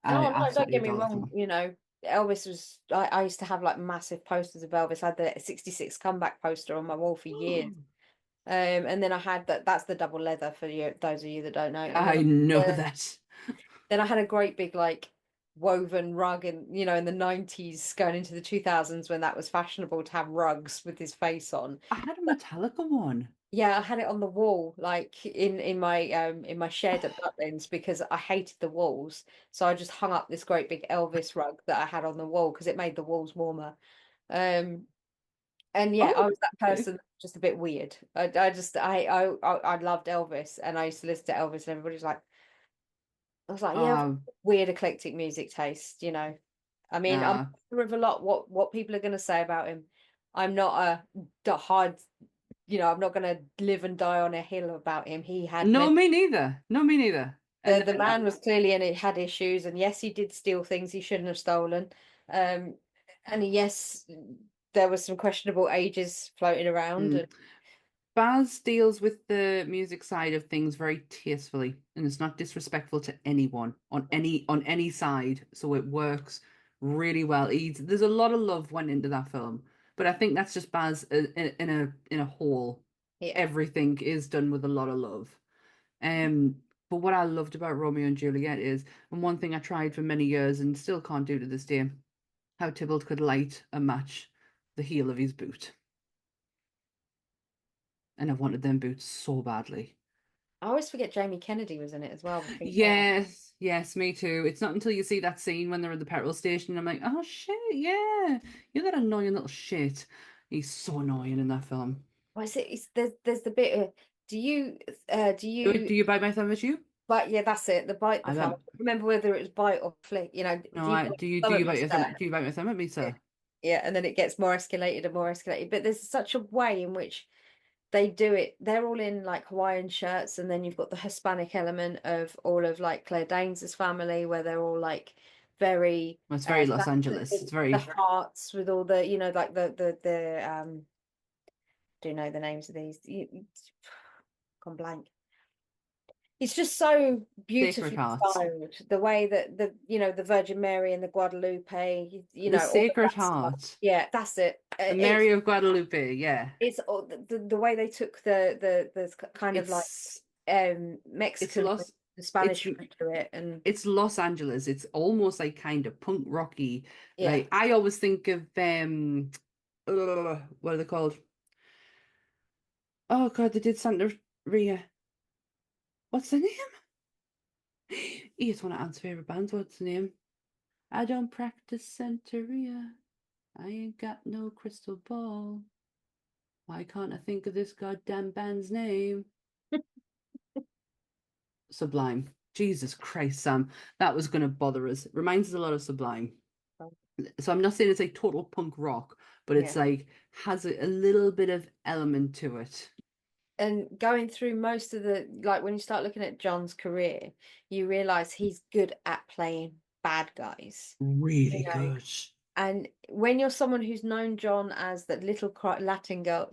I Oh no, don't absolutely get me adore that wrong. film. Elvis was. I used to have like massive posters of Elvis. I had the '66 comeback poster on my wall for years. And then I had that's the double leather for you, those of you that don't know. And I know uh, that. then I had a great big like woven rug in the 90s going into the 2000s when that was fashionable to have rugs with his face on. I had a Metallica one. Yeah, I had it on the wall like in my shed at Butlins because I hated the walls. So I just hung up this great big Elvis rug that I had on the wall because it made the walls warmer. Um and yeah, I Oh, was that okay. person just a bit weird. I loved Elvis and I used to listen to Elvis and everybody's like I was like, yeah, Um, weird eclectic music taste. I mean, I'm nah. sure of a lot what people are going to say about him. I'm not hard, I'm not going to live and die on a hill about him. He had No, me neither. No, me neither. the man was clearly and it had issues, and yes, he did steal things he shouldn't have stolen. Um, and yes, there was some questionable ages floating around. mm, Baz deals with the music side of things very tastefully, and it's not disrespectful to anyone on any side. So it works really well. There's a lot of love went into that film, but I think that's just Baz in a whole. Yeah, Everything is done with a lot of love. But what I loved about Romeo and Juliet is, and one thing I tried for many years and still can't do to this day, how Tybalt could light and match the heel of his boot. And I wanted them boots so badly. I always forget Jamie Kennedy was in it as well. I think, Yes, yes, me too. It's not until you see that scene when they're at the petrol station, I'm like, oh shit, yeah, you're that annoying little shit. He's so annoying in that film. what is it? There's the bit of do you do you Do you bite my thumb at you? but yeah, that's it. The bite the I thumb. I don't. can't remember whether it was bite or flick. No, Do you I bite do you the do thumb you at me, bite your thumb? sir? Do you bite my thumb at me, sir? Yeah, and then it gets more escalated and more escalated. But there's such a way in which they do it. They're all in like Hawaiian shirts, and then you've got the Hispanic element of all of like Claire Danes' family, where they're all like very Well, it's very Los Angeles. It's the very hearts with all the like the do you know the names of these? Gone blank. It's just so Sacred beautifully Hearts. styled. The way that the Virgin Mary and the Guadalupe, The all of Sacred that stuff. Heart. Yeah, that's it. The It's Mary of Guadalupe, yeah. it's all the way they took the kind of like It's it's Mexican Los and it's Spanish root to it, and it's Los Angeles. It's almost like kind of punk rocky. yeah. Like I always think of what are they called? Oh God, they did Santa Ria. What's the name? It's one of Anne's favourite bands. What's the name? I don't practice Santeria. I ain't got no crystal ball. Why can't I think of this goddamn band's name? Sublime. Jesus Christ, Sam. That was going to bother us. It reminds us a lot of Sublime. So I'm not saying it's like total punk rock, but it's like has a little bit of element to it. And going through most of the, like when you start looking at John's career, you realize he's good at playing bad guys. Really You know? good. And when you're someone who's known John as that little Latin girl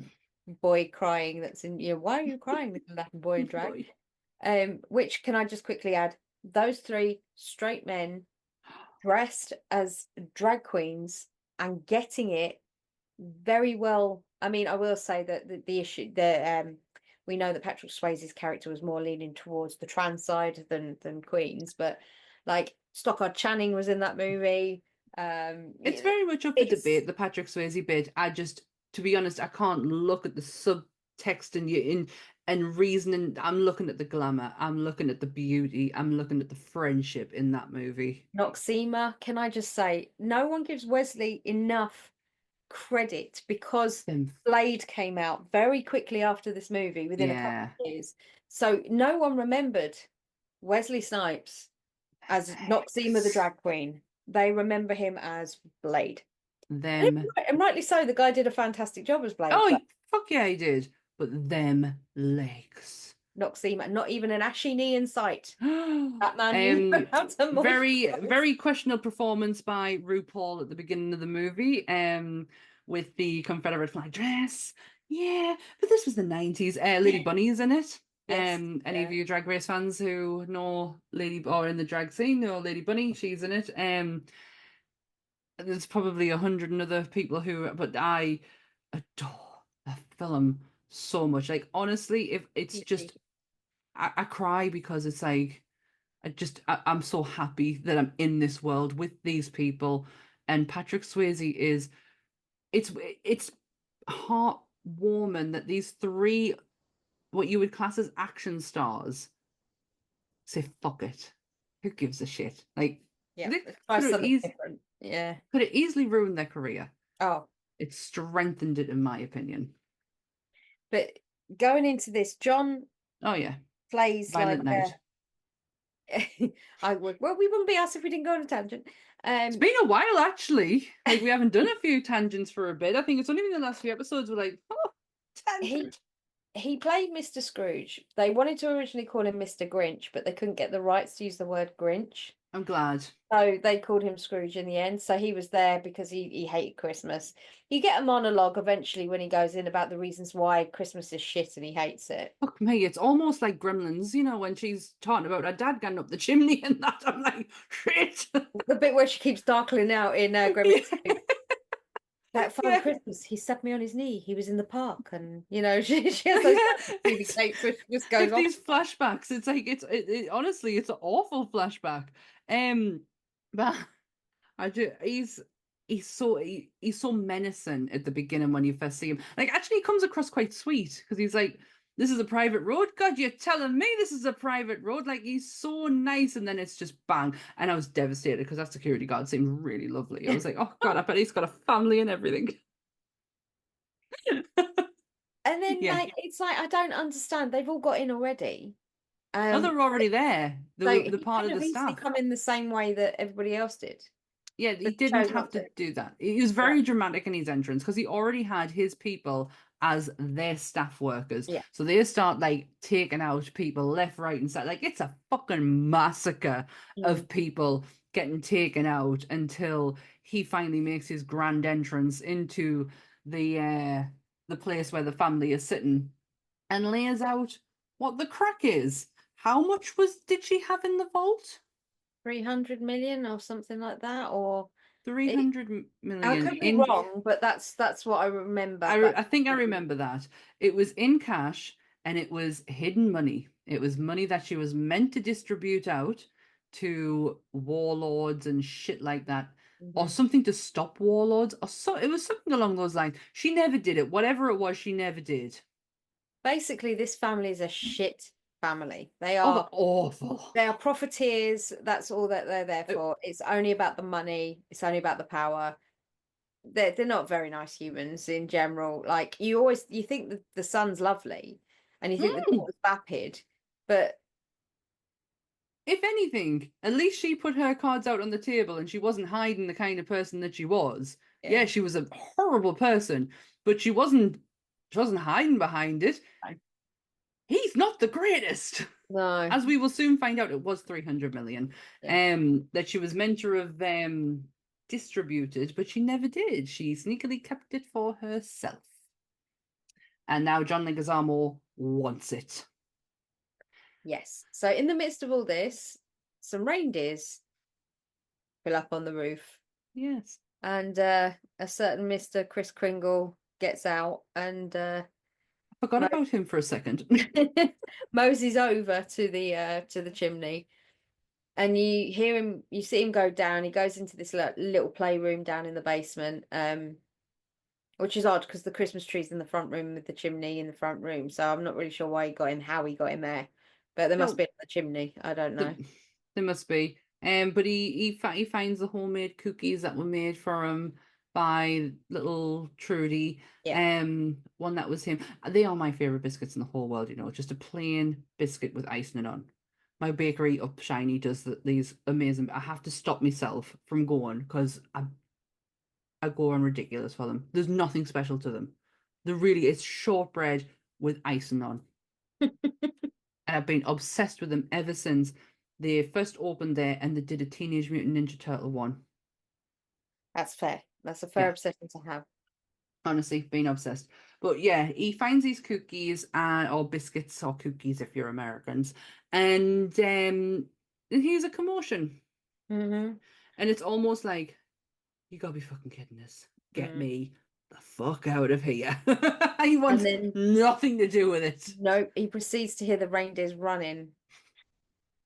boy crying, that's in, why are you crying, little Latin boy in drag? Which, can I just quickly add, those three straight men dressed as drag queens and getting it very well. I mean, I will say that the issue, we know that Patrick Swayze's character was more leaning towards the trans side than Queen's, but like Stockard Channing was in that movie. It's very much up for debate, the Patrick Swayze bit. To be honest, I can't look at the subtext and reasoning. I'm looking at the glamour. I'm looking at the beauty. I'm looking at the friendship in that movie. Noxema, can I just say, no one gives Wesley enough credit because Blade came out very quickly after this movie, within a couple of years. So no one remembered Wesley Snipes as Noxema the drag queen. They remember him as Blade. And rightly so, the guy did a fantastic job as Blade. Oh, fuck yeah, he did. But them legs. Noxema, not even an ashy knee in sight. That man very questionable performance by RuPaul at the beginning of the movie. With the Confederate flag dress. Yeah, but this was the 90s. Lady Bunny's in it. Any of you Drag Race fans who know Lady or in the drag scene know Lady Bunny, she's in it. There's probably 100 other people but I adore the film so much. Like honestly, if it's just I cry because it's like I'm so happy that I'm in this world with these people, and Patrick Swayze is it's heartwarming that these three, what you would class as action stars, say fuck it. Who gives a shit? Like different. Could it easily ruin their career? Oh, it strengthened it in my opinion. But going into this, John plays Violent Night. we wouldn't be us if we didn't go on a tangent. It's been a while actually. Like we haven't done a few tangents for a bit. I think it's only been the last few episodes we're like, tangent. He played Mr. Scrooge. They wanted to originally call him Mr. Grinch, but they couldn't get the rights to use the word Grinch. I'm glad. So they called him Scrooge in the end. So he was there because he hated Christmas. You get a monologue eventually when he goes in about the reasons why Christmas is shit and he hates it. Fuck me, it's almost like Gremlins, when she's talking about her dad going up the chimney and that. I'm like, shit. The bit where she keeps darkling out in Gremlins. That Father Christmas, he sat me on his knee. He was in the park, and she has those really great Christmas goes on. These flashbacks, it's like honestly, it's an awful flashback. But he's so menacing at the beginning when you first see him. Like actually, he comes across quite sweet because he's like, "This is a private road. God, you're telling me this is a private road?" Like he's so nice, and then it's just bang. And I was devastated because that security guard seemed really lovely. I was like, "Oh God, I bet he's got a family and everything." And then it's like I don't understand. They've all got in already. No, they're already there. The part of the staff. Come in the same way that everybody else did. Yeah, he didn't have to do that. He was very dramatic in his entrance because he already had his people as their staff workers. Yeah. So they start like taking out people left, right, and center. Like it's a fucking massacre of people getting taken out until he finally makes his grand entrance into the place where the family is sitting and lays out what the crack is. How much did she have in the vault? 300 million or something like that, or 300 million. I could be wrong, but that's what I remember. I think I remember that. It was in cash and it was hidden money. It was money that she was meant to distribute out to warlords and shit like that, or something to stop warlords, or so. It was something along those lines. She never did it. Whatever it was, she never did. Basically, this family is a shit family. They Oh, they're are awful. they are profiteers. That's all that they're there Uh, for. It's only about the money. It's only about the power. They're not very nice humans in general. Like you think that the son's lovely, and you think the mm. daughter's vapid, but If anything, at least she put her cards out on the table and she wasn't hiding the kind of person that she was. yeah, Yeah, she was a horrible person, but she wasn't hiding behind it. He's not the greatest. no, As we will soon find out, it was 300 million. yeah. That she was meant to have distributed, but she never did. She sneakily kept it for herself. And now John Leguizamo wants it. Yes. So in the midst of all this, some reindeers fill up on the roof, Yes. and a certain Mr. Kris Kringle gets out and Forgot Mo- about him for a second. moseys over to the chimney, and you hear him, you see him go down. He goes into this little playroom down in the basement, which is odd because the Christmas tree's in the front room with the chimney in the front room. So I'm not really sure why he got in, how he got in there, but there must No, be another chimney. I don't know. there must be. But he finds the homemade cookies that were made for him by little Trudy. Yeah. One that was him. They are my favorite biscuits in the whole world. Just a plain biscuit with icing on. My bakery up Shiny does these amazing. I have to stop myself from going because I go on ridiculous for them. There's nothing special to them. It's shortbread with icing on. And I've been obsessed with them ever since they first opened there and they did a Teenage Mutant Ninja Turtle one. That's fair. That's a fair Yeah, obsession to have. honestly, been obsessed. But yeah, he finds these cookies or biscuits or cookies if you're Americans, and here's a commotion, Mm-hmm. and it's almost like you gotta be fucking kidding us. Get Mm. me the fuck out of here. He And wants then, nothing to do with it. no, he proceeds to hear the reindeers running,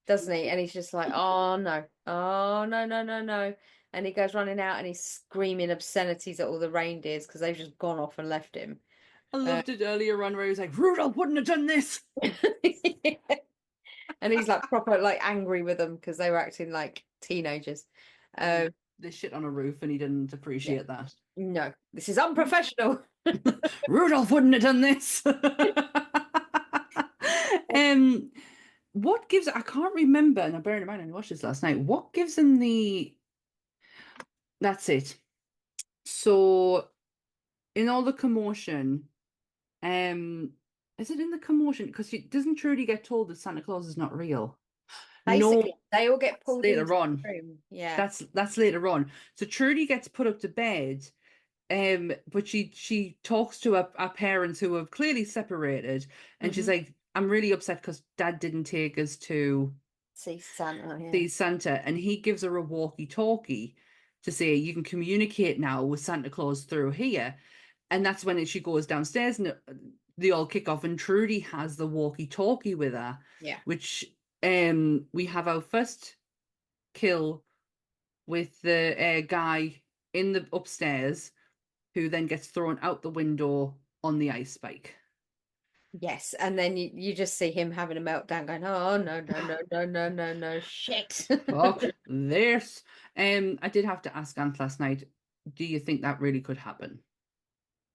doesn't he? And he's just like, oh no, oh no, no, no, no. And he goes running out and he's screaming obscenities at all the reindeers because they've just gone off and left him. I Uh, loved it earlier on where he was like, Rudolph wouldn't have done this. and he's like proper like angry with them because they were acting like teenagers. And they shit on a roof and he didn't Yeah, appreciate that. no, this is unprofessional. Rudolph wouldn't have done this. um, what gives I can't remember, and I bear in mind I watched this last night. What gives him the that's it. So in all the commotion, is it in the commotion? Because doesn't Trudy get told that Santa Claus is not real? No, Basically, they all get pulled into later on. the room. Yeah. That's later on. So Trudy gets put up to bed, but she talks to our parents who have clearly separated, and she's Mhm. like, "I'm really upset because Dad didn't take us to See Santa, yeah. see Santa," and he gives her a walkie-talkie to say you can communicate now with Santa Claus through here, and that's when she goes downstairs and they all kick off, and Trudy has the walkie-talkie with her, Yeah. which we have our first kill with the guy in the upstairs who then gets thrown out the window on the ice bike. Yes, and then you just see him having a meltdown going, oh no, no, no, no, no, no, no, shit. Fuck this. I did have to ask Ant last night, do you think that really could happen?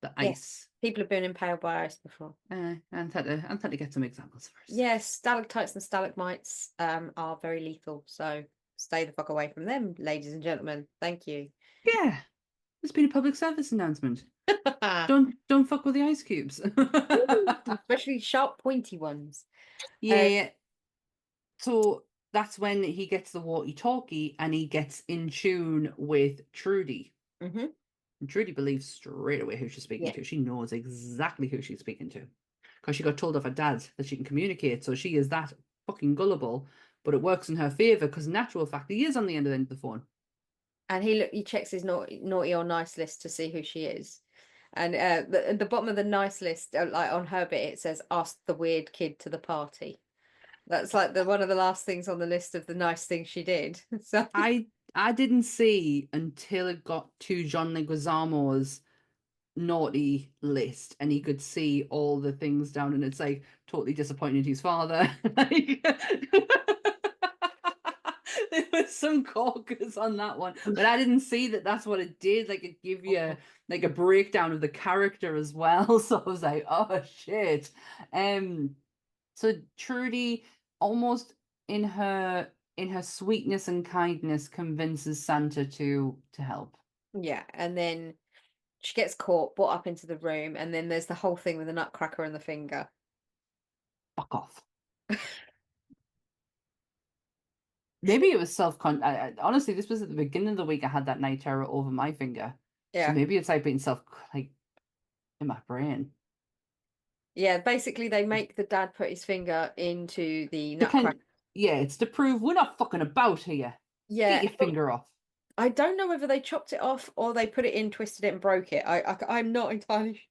The Yes, ice. people have been impaled by ice before. Ant had to get some examples first. Yes, stalactites and stalagmites are very lethal, so stay the fuck away from them, ladies and gentlemen. Thank you. Yeah. There's been a public service announcement. Don't fuck with the ice cubes. Especially sharp, pointy ones. Yeah. So that's when he gets the walkie-talkie and he gets in tune with Trudy. Mm-hmm. And Trudy believes straight away who she's speaking Yeah. to. She knows exactly who she's speaking to. Because she got told off her dad that she can communicate. So she is that fucking gullible. But it works in her favour because in actual fact he is on the end of the phone. And he checks his naughty or nice list to see who she is. And at the bottom of the nice list, like on her bit, it says, ask the weird kid to the party. That's like one of the last things on the list of the nice things she did. So I didn't see until it got to John Leguizamo's naughty list, and he could see all the things down, and it's like totally disappointed his father. Like, there was some corkers on that one, but I didn't see that that's what it did. Like, it give you like a breakdown of the character as well. So I was like, oh shit. So Trudy, almost in her sweetness and kindness, convinces Santa to help. Yeah, and then she gets caught, brought up into the room, and then there's the whole thing with the nutcracker and the finger. Fuck off. Maybe it was honestly, this was at the beginning of the week. I had that night terror over my finger. So Yeah. maybe it's like being like in my brain. Yeah, basically they make the dad put his finger into the The kind, nutcracker. yeah, it's to prove we're not fucking about here. Yeah, Get your finger off. I don't know whether they chopped it off or they put it in, twisted it, and broke it. I'm not entirely.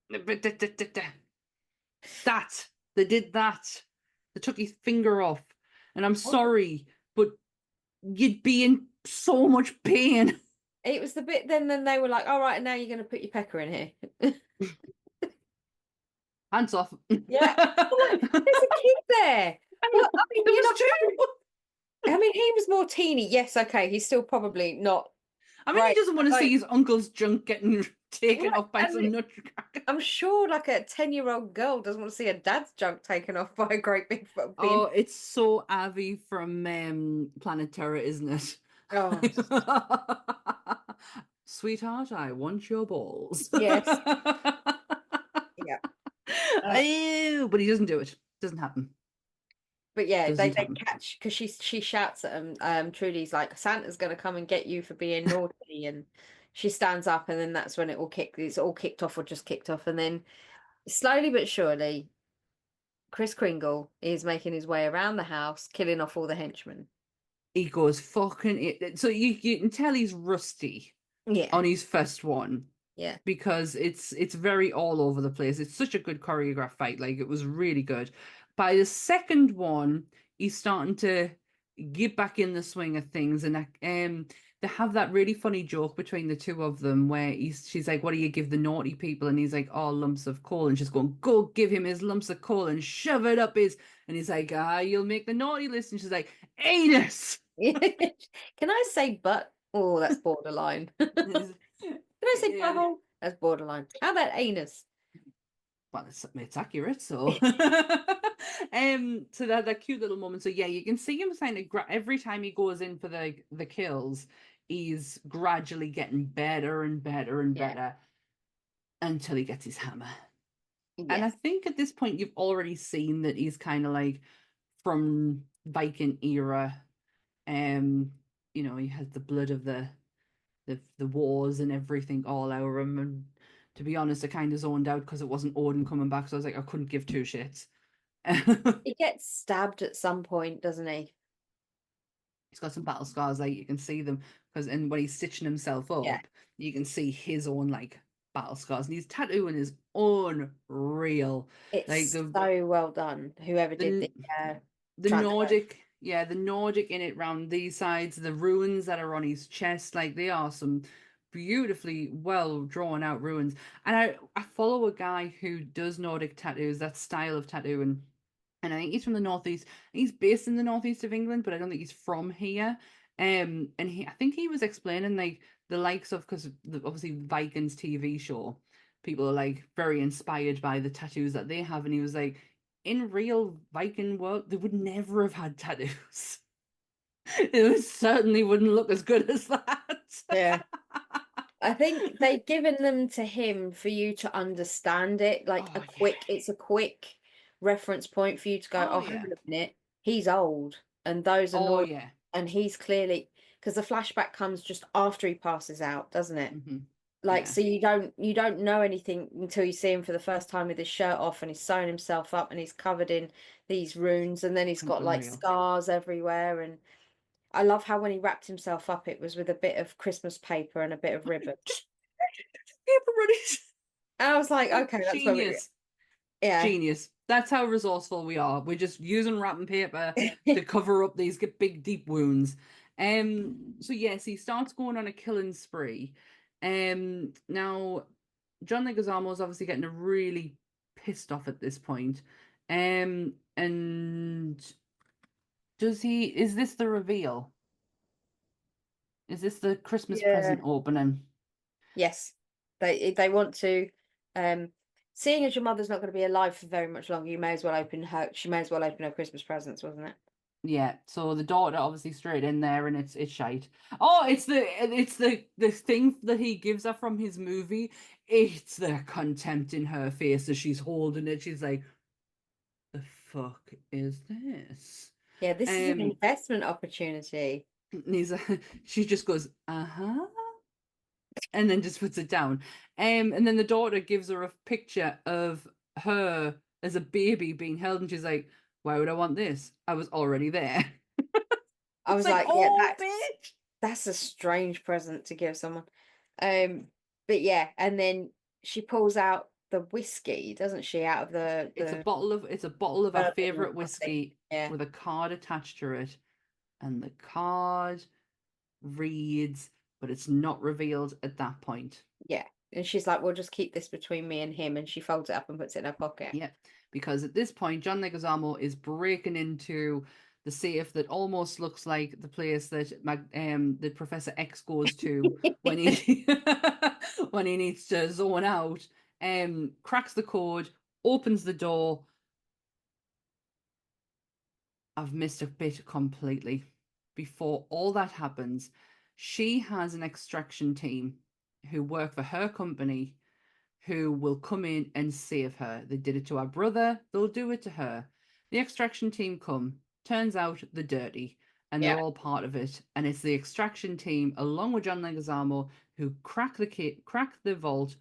That they did that. They took his finger off, and I'm sorry, but you'd be in so much pain. It was the bit then they were like, all right, now you're going to put your pecker in here. Hands off. Yeah. There's a kid there. Well, I mean, There was two. I mean, he was more teeny. Yes, okay. He's still probably not. I mean, he Right, doesn't want to like- see his uncle's junk getting taken Right, off by I some mean- nutcracker. I'm sure like a 10-year-old girl doesn't want to see her dad's junk taken off by a great big being. Oh, it's so Avi from Planet Terror, isn't it? Oh, Sweetheart, I want your balls. yes. Yeah. Ew, but he doesn't do it. Doesn't happen. But yeah, they Doesn't happen. catch because she shouts at him. Trudy's like, Santa's gonna come and get you for being naughty, and she stands up, and then that's when it's all kicked off or just kicked off, and then slowly but surely, Kris Kringle is making his way around the house, killing off all the henchmen. He goes fucking. So you can tell he's rusty Yeah, on his first one. yeah, Because it's very all over the place. It's such a good choreographed fight. Like, it was really good. By the second one, he's starting to get back in the swing of things, and they have that really funny joke between the two of them where she's like, "What do you give the naughty people?" And he's like, "Oh, lumps of coal." And she's going, "Go give him his lumps of coal and shove it up his." And he's like, "You'll make the naughty list." And she's like, "Anus." Can I say butt? Oh, that's borderline. Can I say Yeah. butthole? That's borderline. How about anus? Well, it's accurate, so so that cute little moment. So yeah, you can see him kind of every time he goes in for the kills, he's gradually getting better and better and better until he gets his hammer. And I think at this point you've already seen that he's kind of like from Viking era. You know, he has the blood of the wars and everything all over him, and to be honest, I kind of zoned out because it wasn't Odin coming back, so I was like, I couldn't give two shits. He gets stabbed at some point, doesn't he? He's got some battle scars, like you can see them, and when he's stitching himself up, you can see his own like battle scars, and he's tattooing is unreal. It's like so well done. Whoever did the Nordic, the Nordic in it round these sides, the runes that are on his chest, like they are some beautifully well drawn out runes. And I follow a guy who does Nordic tattoos, that style of tattoo, and I think he's from the northeast. He's based in the northeast of England, but I don't think he's from here. And I think he was explaining like the likes of, because obviously Vikings TV show, people are like very inspired by the tattoos that they have, and he was like, in real Viking world, they would never have had tattoos. It certainly wouldn't look as good as that. Yeah. I think they've given them to him for you to understand it, like it's a quick reference point for you to go, hang on a minute, he's old, and those are and he's clearly, because the flashback comes just after he passes out, doesn't it? Like, so you don't know anything until you see him for the first time with his shirt off, and he's sewing himself up, and he's covered in these runes, and then he's got like scars everywhere. And I love how when he wrapped himself up, it was with a bit of Christmas paper and a bit of ribbon. And I was like, okay, that's genius. Genius. That's how resourceful we are. We're just using wrapping paper to cover up these big deep wounds. So yes, he starts going on a killing spree. Now John Leguizamo is obviously getting really pissed off at this point. And is this the reveal? Is this the Christmas present Yeah. opening? Yes. They want to seeing as your mother's not going to be alive for very much longer, she may as well open her Christmas presents, wasn't it? Yeah, so the daughter obviously straight in there and it's shite. Oh, it's the thing that he gives her from his movie. It's the contempt in her face as she's holding it. She's like, the fuck is this? Yeah, this is an Um investment opportunity. and she just goes, uh-huh, and then just puts it down. And then the daughter gives her a picture of her as a baby being held, and she's like, why would I want this? I was already there. I It's was like, like, yeah, oh, bitch. that's a strange present to give someone. Um, but yeah, and then she pulls out the whiskey, doesn't she, out of the It's a bottle of our bourbon or favorite something. whiskey Yeah, with a card attached to it, and the card reads, but it's not revealed at that point. yeah. And she's like, "We'll just keep this between me and him," and she folds it up and puts it in her pocket. Yeah, because at this point, John Leguizamo is breaking into the safe that almost looks like the place that Professor X goes to when he when he needs to zone out. Cracks the code, opens the door. I've missed a bit completely. Before all that happens, she has an extraction team who work for her company who will come in and save her. They did it to our brother, they'll do it to her. The extraction team come. Turns out they're dirty and they're Yeah, all part of it. And it's the extraction team, along with John Leguizamo, who crack the vault.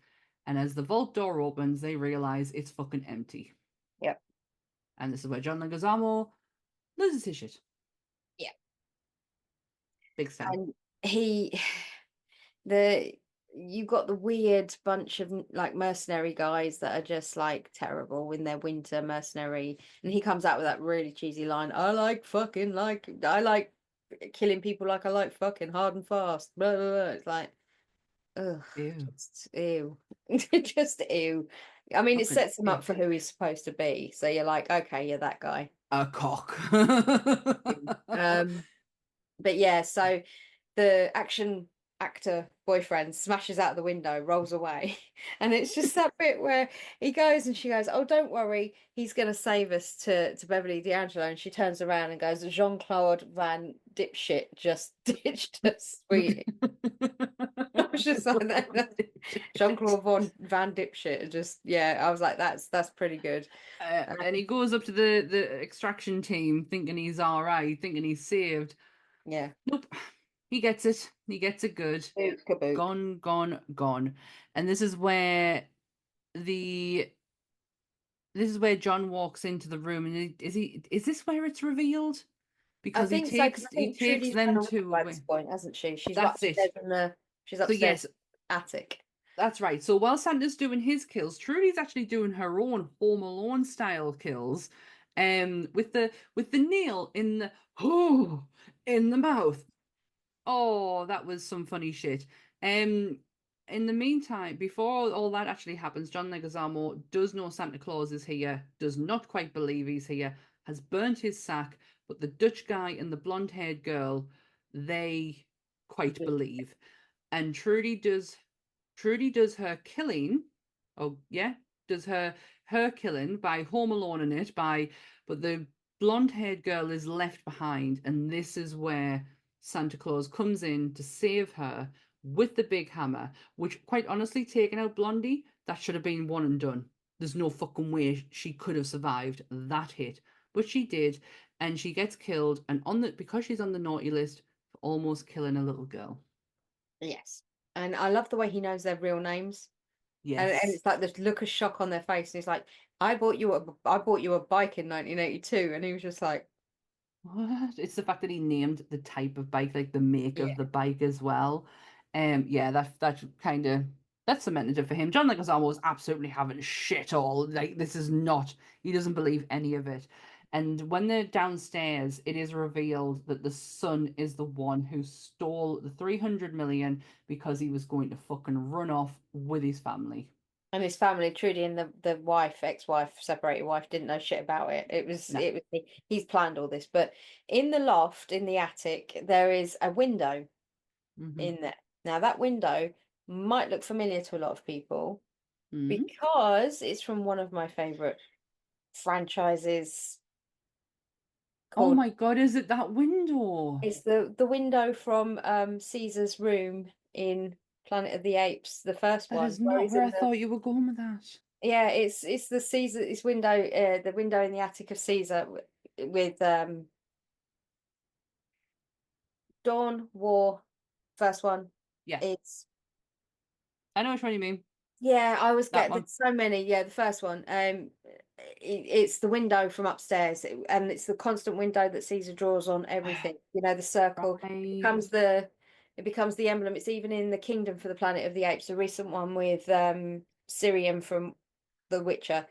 And as the vault door opens, they realize it's fucking empty. yeah, And this is where John Leguizamo loses his shit. yeah. Big Stan. And he, the you got the weird bunch of like mercenary guys that are just like terrible in their winter mercenary, and he comes out with that really cheesy line, I like killing people like I like fucking hard and fast, blah, blah, blah. It's like, ugh, Ew. just ew. Just ew. I mean, it Fucking sets him up for ick. who he's supposed to be, so you're like, okay, you're that guy. A cock. um but yeah, so the action actor boyfriend smashes out the window, rolls away, and it's just that bit where he goes and she goes, "Oh, don't worry, he's going to save us to Beverly D'Angelo," and she turns around and goes, "Jean-Claude Van Dipshit just ditched us, sweetie." I was just like that. Jean-Claude Van Dipshit, just yeah. I was like, that's pretty good. And he goes up to the extraction team thinking he's all right, thinking he's saved. Yeah, Nope. He gets it. He gets it good. boot kaboot. Gone, gone, gone. And the this is where John walks into the room and is this where it's revealed? I Because think so, because I he think takes Trudy's run them away to by this point, hasn't she? She's that's upstairs it. in the she's So upstairs yes, in the attic. that's right. So while Santa's doing his kills, Trudy's actually doing her own Home Alone style kills, with the nail in the in the mouth. Oh, that was some funny shit. Um, in the meantime, before all that actually happens, John Leguizamo does know Santa Claus is here, does not quite believe he's here, has burnt his sack, but the Dutch guy and the blonde-haired girl, they quite believe. And Trudy does her killing. Oh yeah, does her killing by Home Alone in it but the blonde-haired girl is left behind, and this is where Santa Claus comes in to save her with the big hammer, which quite honestly, taking out Blondie, that should have been one and done. There's no fucking way she could have survived that hit. But she did, and she gets killed, and on the because she's on the naughty list for almost killing a little girl. Yes. And I love the way he knows their real names. And Yes. it's like this look of shock on their face. And he's like, I bought you a bike in 1982. And he was just like, What? It's the fact that he named the type of bike, like the make yeah, of the bike as well. Yeah, that kind of that's cemented it for him. John Leguizamo was absolutely having shit all. Like this is not. He doesn't believe any of it. And when they're downstairs, it is revealed that the son is the one who stole the 300 million because he was going to fucking run off with his family. And his family, Trudy and the wife, ex-wife, separated wife, didn't know shit about it. No. He's planned all this. But in the loft, in the attic, there is a window in there. Now that window might look familiar to a lot of people because it's from one of my favorite franchises Oh called my God, is it that window? it's the window from Caesar's room in Planet of the Apes, the first That one, is where not he's where I in the thought you were going with that. yeah, it's the Caesar it's window the window in the attic of Caesar with Dawn War first one. Yeah, It's I know which one you mean. yeah, I always That get one. there's so many. Yeah, the first one. It's the window from upstairs, and it's the constant window that Caesar draws on everything. You know, the circle Right. becomes it becomes the emblem. It's even in the Kingdom for the Planet of the Apes, a recent one with Syrian from The Witcher.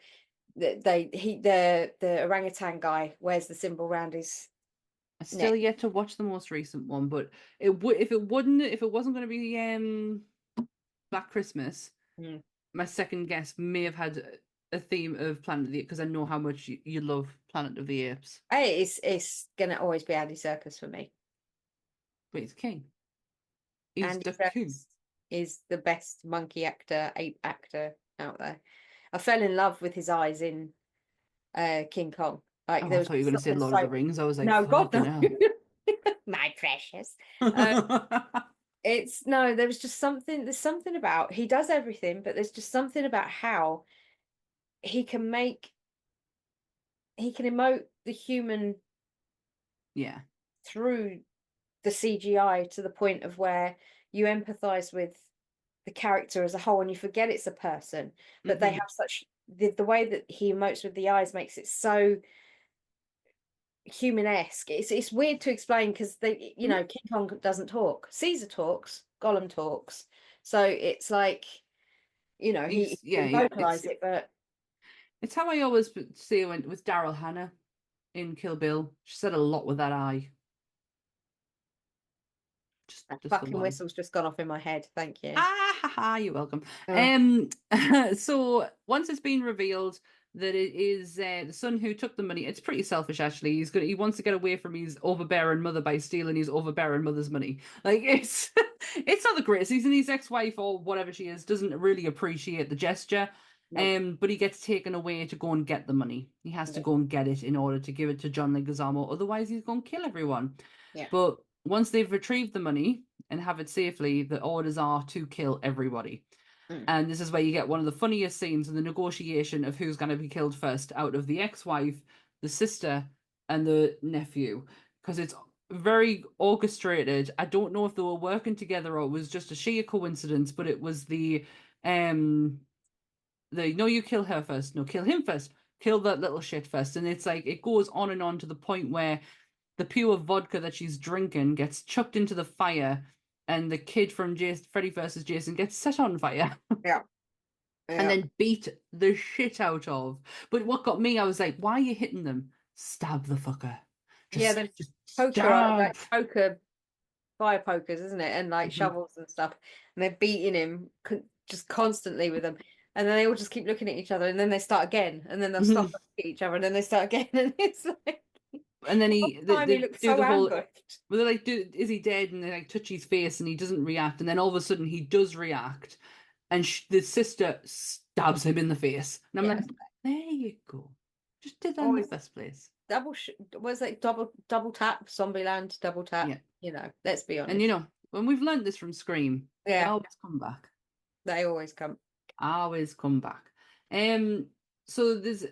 The orangutan guy wears the symbol around his I still neck. yet to watch the most recent one, but it would if it wasn't going to be Black Christmas, Mm. my second guess may have had a theme of Planet of the Apes because I know how much you love Planet of the Apes. It's gonna always be Andy Serkis for me. But he's king. He's Andy the king. Serkis is the best monkey actor, ape actor out there. I fell in love with his eyes in King Kong. Like Oh, there I was thought you were going to say something Lord of the so Rings. I was like, no, God fucking no, hell. my precious. It's no, there was just something. There's something about he does everything, but there's just something about how he can make he can emote the human Yeah. through the CGI to the point of where you empathize with the character as a whole and you forget it's a person, but they have such the way that he emotes with the eyes makes it so human-esque. It's weird to explain because they King Kong doesn't talk. Caesar talks, Gollum talks. So it's like, he can vocalize it, but It's how I always say with Daryl Hannah in Kill Bill. She said a lot with that eye. that Just the fucking one. whistle's just gone off in my head. Thank you. Ah, ha, ha, you're welcome. Oh. So once it's been revealed that it is the son who took the money, it's pretty selfish actually. He wants to get away from his overbearing mother by stealing his overbearing mother's money. Like it's it's not the greatest. He's in his ex-wife or whatever she is, doesn't really appreciate the gesture. Nope. But he gets taken away to go and get the money. He has to Yeah. go and get it in order to give it to John Leguizamo. Otherwise, he's going to kill everyone. Yeah. But once they've retrieved the money and have it safely, the orders are to kill everybody. And this is where you get one of the funniest scenes in the negotiation of who's going to be killed first out of the ex-wife, the sister, and the nephew. Because it's very orchestrated. I don't know if they were working together or it was just a sheer coincidence, but it was no, you kill her first. No, kill him first. Kill that little shit first. And it's like it goes on and on to the point where the pure vodka that she's drinking gets chucked into the fire, and the kid from Freddy vs. Jason gets set on fire. Yeah. And then beat the shit out of. But what got me, I was like, why are you hitting them? Stab the fucker. There's Just poker, stab. like poker, fire pokers, isn't it? And like shovels and stuff. And they're beating him just constantly with them. And then they all just keep looking at each other. And then they start again. And then they'll stop looking at each other. And then they start again. And it's like, And then he looks do so the whole. ambushed. Well, they're like, is he dead? And they like touch his face, and he doesn't react. And then all of a sudden, he does react, and the sister stabs him in the face. And I'm like, there you go. Just did that in the Always first place. was like double tap, Zombieland, double tap. Yeah. Let's be honest. And when we've learned this from Scream, they always come back. They always come. Always come back. So there's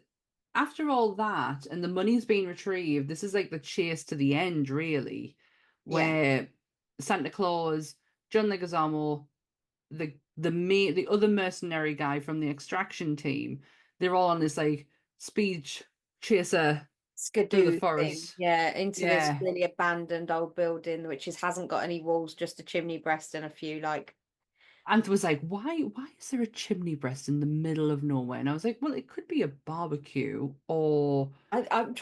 after all that, and the money's been retrieved, this is like the chase to the end, really, where Santa Claus, John Leguizamo, the other mercenary guy from the extraction team, they're all on this like speed chaser through the Skidoo forest. thing. Into this really abandoned old building which hasn't got any walls, just a chimney breast and a few like. And was like, why is there a chimney breast in the middle of nowhere? And I was like, well, it could be a barbecue or I'm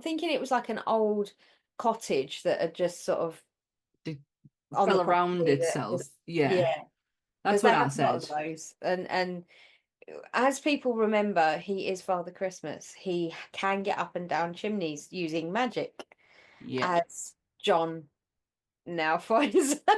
thinking it was like an old cottage that had just sort of on fell the around property itself. yeah, That's because they what I have a lot said. of those and as people remember, he is Father Christmas. He can get up and down chimneys using magic, Yeah. as John now finds out.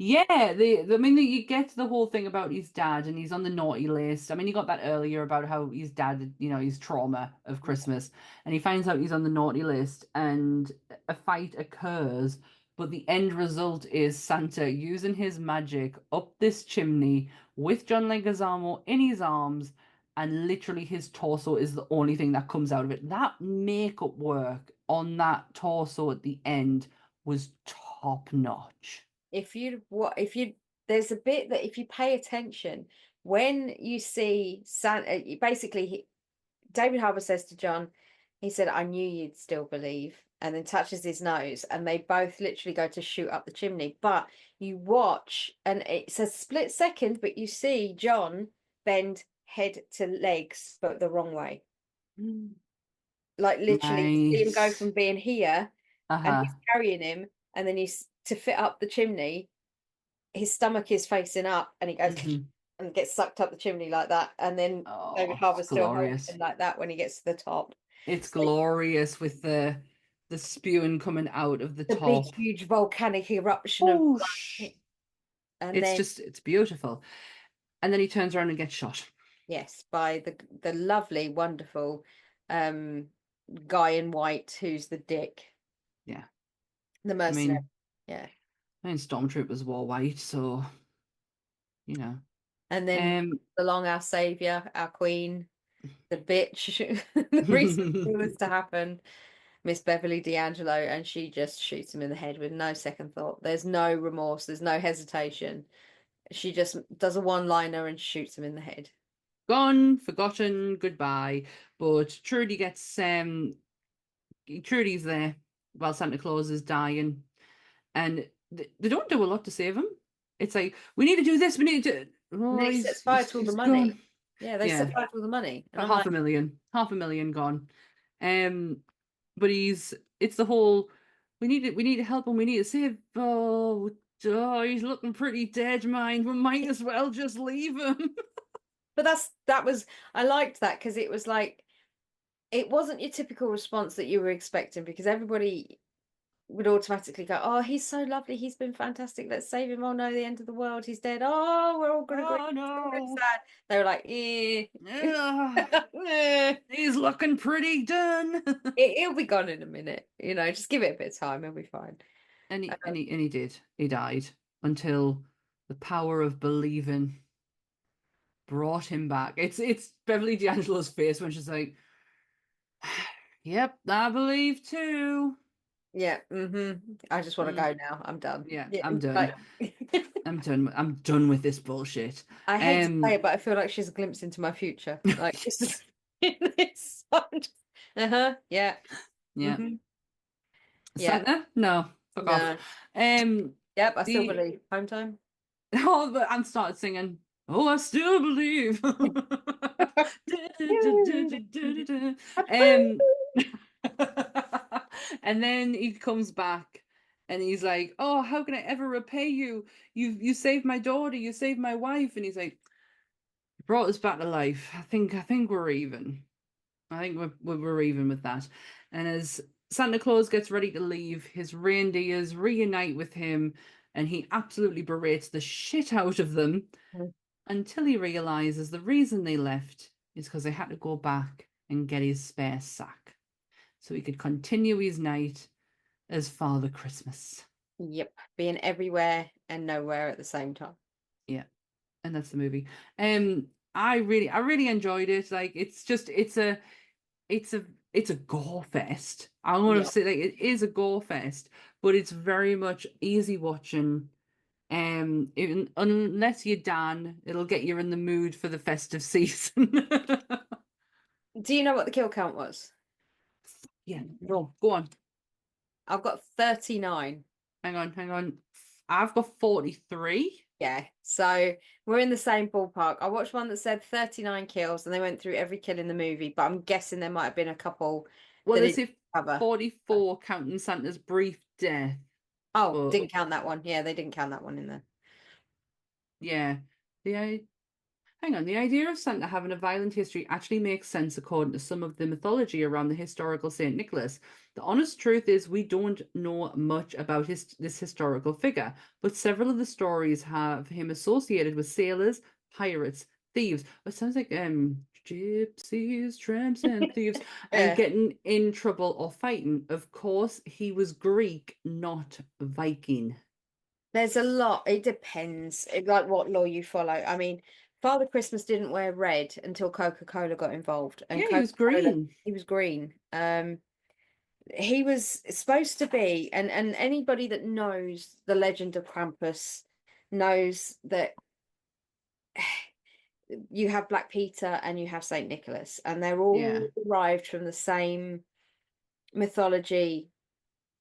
Yeah, I mean, you get the whole thing about his dad, and he's on the naughty list. I mean, you got that earlier about how his dad, his trauma of Christmas, and he finds out he's on the naughty list, and a fight occurs, but the end result is Santa using his magic up this chimney with John Leguizamo in his arms, and literally his torso is the only thing that comes out of it. That makeup work on that torso at the end was top notch. If you there's a bit that if you pay attention, when you see Santa, basically David Harbour says to John, he said, I knew you'd still believe, and then touches his nose, and they both literally go to shoot up the chimney. But you watch, and it's a split second, but you see John bend head to legs, but the wrong way. Like literally, you see him go Nice. from being here, and Uh-huh. he's carrying him, and then he's to fit up the chimney. His stomach is facing up, and he goes Mhm. and gets sucked up the chimney like that. And then David Oh, it's Harbour's still holding glorious. him like that when he gets to the top. It's So glorious with the spewing coming out of the the big, top. huge volcanic eruption of Whoosh. and It's then just, it's beautiful. And then he turns around and gets shot. yes, by the lovely, wonderful guy in white who's the dick, Yeah. the I mercenary. mean, Yeah. Stormtroopers wore white, so, you know. And then Um, along our savior, our queen, the bitch, the reason it was to happen, Miss Beverly D'Angelo, and she just shoots him in the head with no second thought. There's no remorse, there's no hesitation. She just does a one-liner and shoots him in the head. Gone, forgotten, goodbye. But Trudy's there while Santa Claus is dying, and they don't do a lot to save him. It's like, we need to do this, we need to. And Oh, then he sets fire to all the he's money. gone. Yeah, they Yeah, set fire to all the money. And for I'm like, half a million gone. Um, but it's the whole, we need to help him, we need to save. Oh, he's looking pretty dead, mind. We might as well just leave him. but that was I liked that because it was like it wasn't your typical response that you were expecting because everybody would automatically go, oh, he's so lovely, he's been fantastic, let's save him. Oh no, the end of the world, he's dead. Oh, we're all gonna go Oh no. sad. They were like, eh. Eh, he's looking pretty done. He'll be gone in a minute, just give it a bit of time, he'll be fine. And he did. He died until the power of believing brought him back. It's Beverly D'Angelo's face when she's like, "Yep, I believe too." Yeah, I just want to go now. I'm done. Yeah, Yeah, I'm done. like- I'm done. I'm done with this bullshit. I hate to say it, but I feel like she's a glimpse into my future. Like this is this. Yeah. Yeah. Yeah. Santa? No, fuck No. off. Yep, I still The believe. Home time. Oh, but I started singing. Oh, I still believe. um, and then he comes back and he's like, "Oh, how can I ever repay you? You saved my daughter, you saved my wife." And he's like, "You brought us back to life. I think we're even. I think we're even with that." And as Santa Claus gets ready to leave, his reindeers reunite with him, and he absolutely berates the shit out of them Mm. until he realizes the reason they left is because they had to go back and get his spare sack so he could continue his night as Father Christmas. Yep, being everywhere and nowhere at the same time. Yeah, and that's the movie. I really enjoyed it. Like, it's a gore fest. I want Yeah. to say, like, it is a gore fest, but it's very much easy watching. Unless you're Dan, it'll get you in the mood for the festive season. Do you know what the kill count was? Yeah, go on. I've got 39. Hang on. I've got 43. Yeah, so we're in the same ballpark. I watched one that said 39 kills and they went through every kill in the movie, but I'm guessing there might have been a couple Well, that they it say didn't cover. 44 counting Santa's brief death. Oh, But didn't count that one. Yeah, they didn't count that one in there. yeah. Hang on, the idea of Santa having a violent history actually makes sense according to some of the mythology around the historical Saint Nicholas. The honest truth is we don't know much about this historical figure, but several of the stories have him associated with sailors, pirates, thieves. It sounds like gypsies, tramps, and thieves, and Yeah. getting in trouble or fighting. Of course, he was Greek, not Viking. There's a lot. It depends, like what law you follow. I mean, Father Christmas didn't wear red until Coca-Cola got involved, and Yeah, he was Coca-Cola, green. he was green. He was supposed to be, and anybody that knows the legend of Krampus knows that you have Black Peter and you have Saint Nicholas, and they're Yeah. all derived from the same mythology,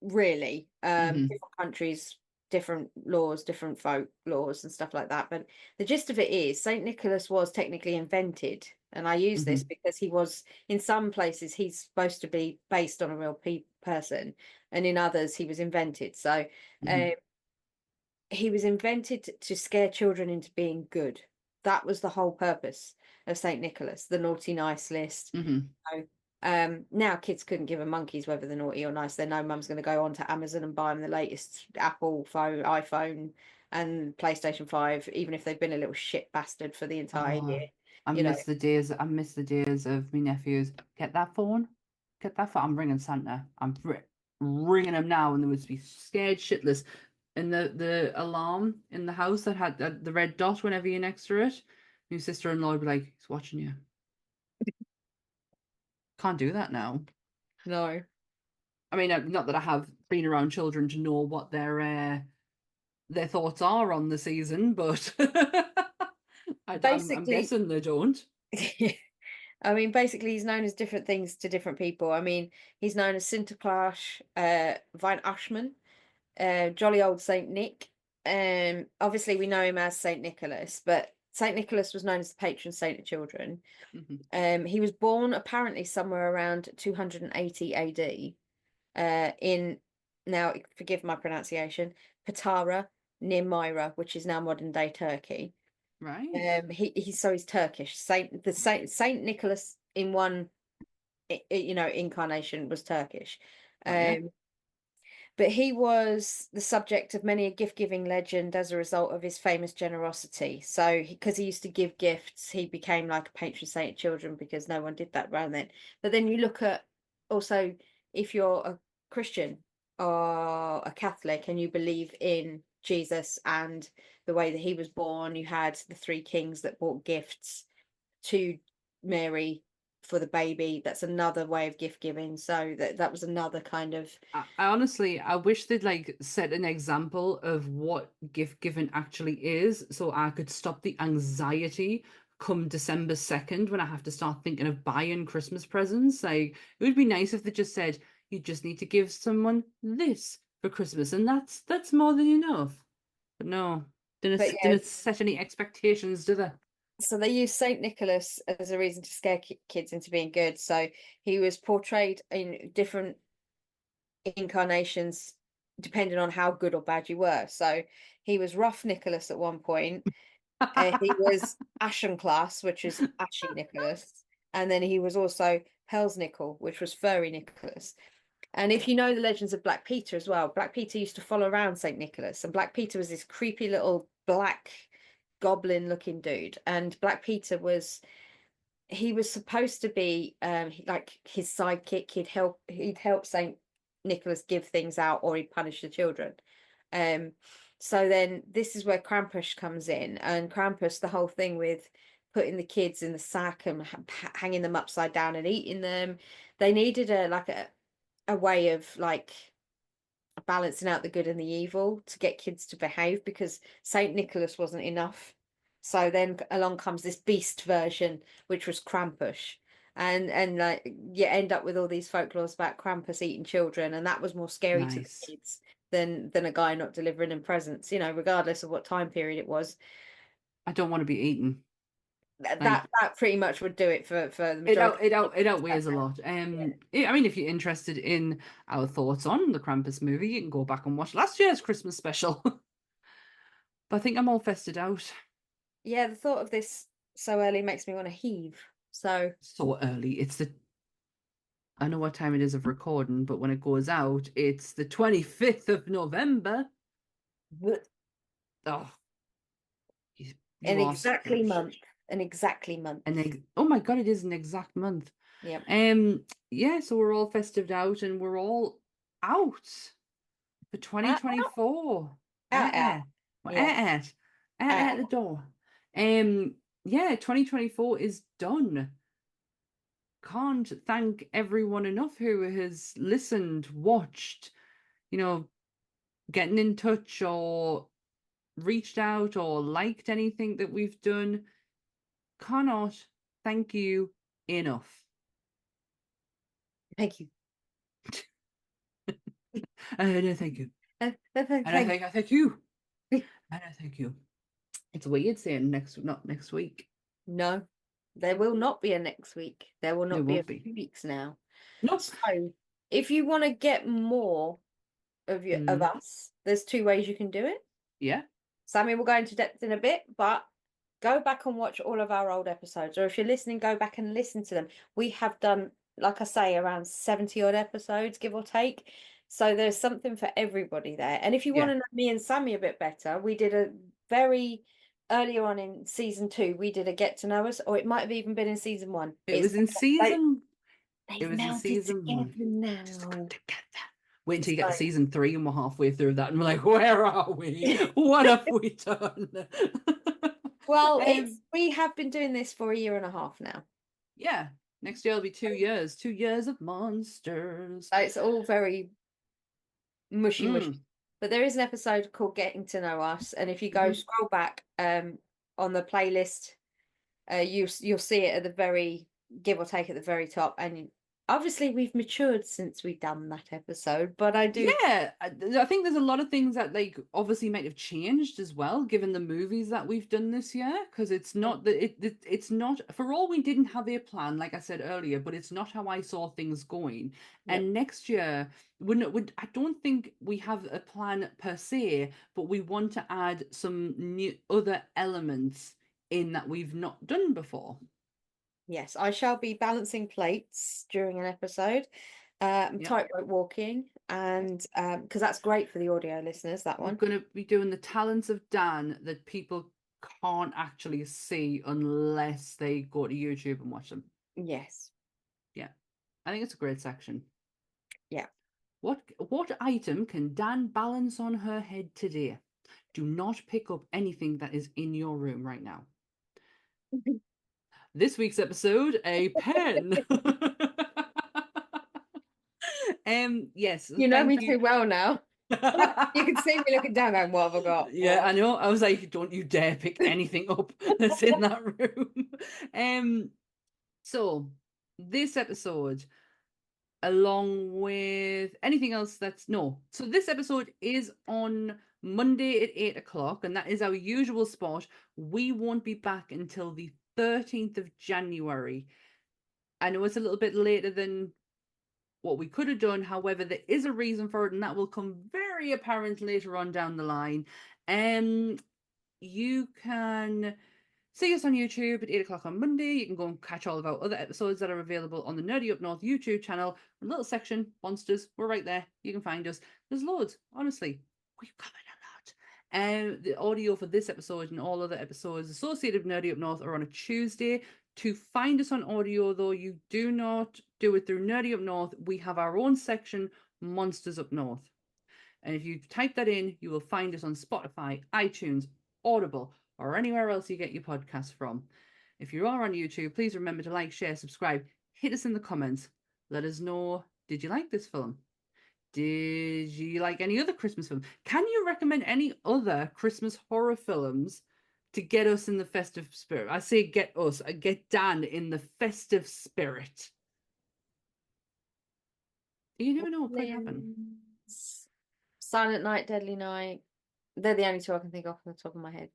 really. Hmm. Different countries, different laws, different folk laws and stuff like that. But the gist of it is Saint Nicholas was technically invented. And I use this Hmm. because he was, in some places, he's supposed to be based on a real person, and in others, he was invented. So Hmm. um, he was invented to scare children into being good. That was the whole purpose of Saint Nicholas, the naughty nice list. Hmm. So, now kids couldn't give a monkeys whether they're naughty or nice. They know mum's going to go on to Amazon and buy them the latest Apple phone, iPhone, and PlayStation 5, even if they've been a little shit bastard for the entire Oh, year. You know, I miss the days of my nephews. Get that phone? Get that phone. I'm ringing Santa. Ringing him now, and they would be scared shitless. And the alarm in the house that had the red dot whenever you're next to it, your sister-in-law would be like, "He's watching you." Can't do that now. no. I mean, not that I have been around children to know what their thoughts are on the season, but I'm Basically, guessing they don't. I mean, basically, he's known as different things to different people. I mean, he's known as Santa Claus, Vine Ashman, jolly old Saint Nick. Obviously, we know him as Saint Nicholas, but Saint Nicholas was known as the patron saint of children. Mhm. He was born apparently somewhere around 280 AD, in, now forgive my pronunciation, Patara near Myra, which is now modern day Turkey. Right. He's Turkish. Saint Nicholas in one, incarnation was Turkish. Got you. Um, but he was the subject of many a gift-giving legend as a result of his famous generosity. So, because he used to give gifts, he became like a patron saint of children because no one did that around then. But then you look at also, if you're a Christian or a Catholic and you believe in Jesus and the way that he was born, you had the three kings that brought gifts to Mary for the baby. That's another way of gift giving. So that was another kind of. I honestly, I wish they'd like set an example of what gift giving actually is, so I could stop the anxiety come December 2nd when I have to start thinking of buying Christmas presents. Like, it would be nice if they just said, you just need to give someone this for Christmas, and that's more than enough. But no, But didn't set any expectations, do they? so they use Saint Nicholas as a reason to scare kids into being good. So he was portrayed in different incarnations depending on how good or bad you were. So he was rough Nicholas at one point. He was Ashen Class, which is Ashy Nicholas, and then he was also Hell's Nickel, which was Furry Nicholas. And if you know the legends of Black Peter as well, Black Peter used to follow around Saint Nicholas, and Black Peter was this creepy little black goblin looking dude. And Black Peter was, he was supposed to be like his sidekick. He'd help Saint Nicholas give things out, or he'd punish the children. Um, so then this is where Krampus comes in, and Krampus, the whole thing with putting the kids in the sack and hanging them upside down and eating them, they needed a way of like balancing out the good and the evil to get kids to behave, because Saint Nicholas wasn't enough. So then along comes this beast version, which was Krampus. And like you end up with all these folklores about Krampus eating children, and that was more scary to the Nice. kids than a guy not delivering them presents, regardless of what time period it was. I don't want to be eaten. That Like, that pretty much would do it for the majority of it kids. outweighs a lot. Yeah. I mean, if you're interested in our thoughts on the Krampus movie, you can go back and watch last year's Christmas special. But I think I'm all fested out. Yeah, the thought of this so early makes me want to heave. So So early. I know what time it is of recording, but when it goes out, it's the 25th of November. Oh, you, an you are exactly Scrooge. month. An exactly month. Oh my God, it is an exact month. Yep. Yeah, so we're all festived out and we're all out for 2024. Out. We're Yeah. at the door. Yeah, 2024 is done. Can't thank everyone enough who has listened, watched, getting in touch or reached out or liked anything that we've done. Cannot thank you enough. Thank you. No, thank you. Thank I thank you. And I thank you. It's weird saying not next week. No, there will not be a next week. There will not be a few weeks now. Nope. So if you want to get more of us, there's two ways you can do it. Yeah. Sammy will go into depth in a bit, but go back and watch all of our old episodes. Or if you're listening, go back and listen to them. We have done, like I say, around 70 odd episodes, give or take. So there's something for everybody there. And if you want to know me and Sammy a bit better, we did a very earlier on in season 2, we did a get to know us, or it might have even been in season 1. It was in season. They've melted together now. Wait until you get to season 3 and we're halfway through that and we're like, where are we? What have we done? Well, we have been doing this for 1.5 years now. Yeah. Next year will be 2 years. 2 years of monsters. So it's all very mushy. But there is an episode called Getting to Know Us, and if you go scroll back on the playlist, you'll see it at the very, give or take, at the very top. And obviously we've matured since we've done that episode, but I think there's a lot of things that obviously might have changed as well, given the movies that we've done this year, because it's not that it's not, for all we didn't have a plan, like I said earlier, but it's not how I saw things going. And next year I don't think we have a plan per se, but we want to add some new other elements in that we've not done before. Yes, I shall be balancing plates during an episode, tightrope walking, and because that's great for the audio listeners, that one. We're going to be doing the talents of Dan that people can't actually see unless they go to YouTube and watch them. Yes. Yeah. I think it's a great section. Yeah. What item can Dan balance on her head today? Do not pick up anything that is in your room right now. This week's episode, a pen. Yes. You know me too well now. You can see me looking down going, what have I got? Yeah, I know. I was like, don't you dare pick anything up that's in that room. So this episode, along with anything else so this episode is on Monday at 8 o'clock, and that is our usual spot. We won't be back until the 13th of January. I know it's a little bit later than what we could have done. However, there is a reason for it, and that will come very apparent later on down the line. You can see us on YouTube at 8 o'clock on Monday. You can go and catch all of our other episodes that are available on the Nerdy Up North YouTube channel. A little section, Monsters, we're right there. You can find us. There's loads, honestly. We've covered a lot. And the audio for this episode and all other episodes associated with Nerdy Up North are on a Tuesday. To find us on audio, though, you do not do it through Nerdy Up North. We have our own section, Monsters Up North. And if you type that in, you will find us on Spotify, iTunes, Audible, or anywhere else you get your podcasts from. If you are on YouTube, please remember to like, share, subscribe, hit us in the comments. Let us know, did you like this film? Did you like any other Christmas film? Can you recommend any other Christmas horror films to get us in the festive spirit? I say get Dan in the festive spirit. You never know what could happen. Silent Night, Deadly Night. They're the only two I can think of off the top of my head.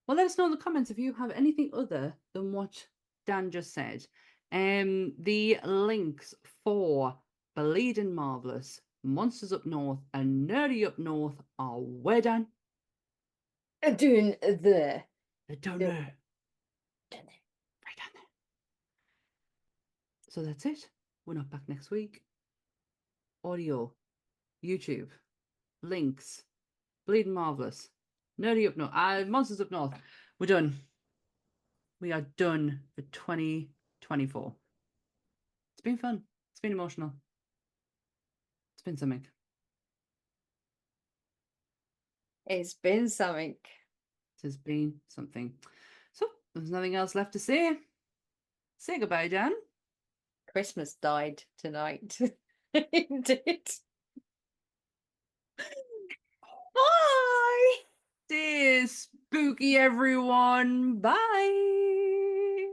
Well, let us know in the comments if you have anything other than what Dan just said. The links for Bleeding Marvelous, Monsters Up North, and Nerdy Up North are where, Dan? Doing there. Down there. down there. Right down there. So that's it. We're not back next week. Audio, YouTube, links, Bleeding Marvelous, Nerdy Up North, Monsters Up North. We're done. We are done for 2024. It's been fun. It's been emotional. It's been something. It's been something. It has been something. So there's nothing else left to say. Say goodbye, Jan. Christmas died tonight. Indeed. Bye. Stay spooky, everyone. Bye.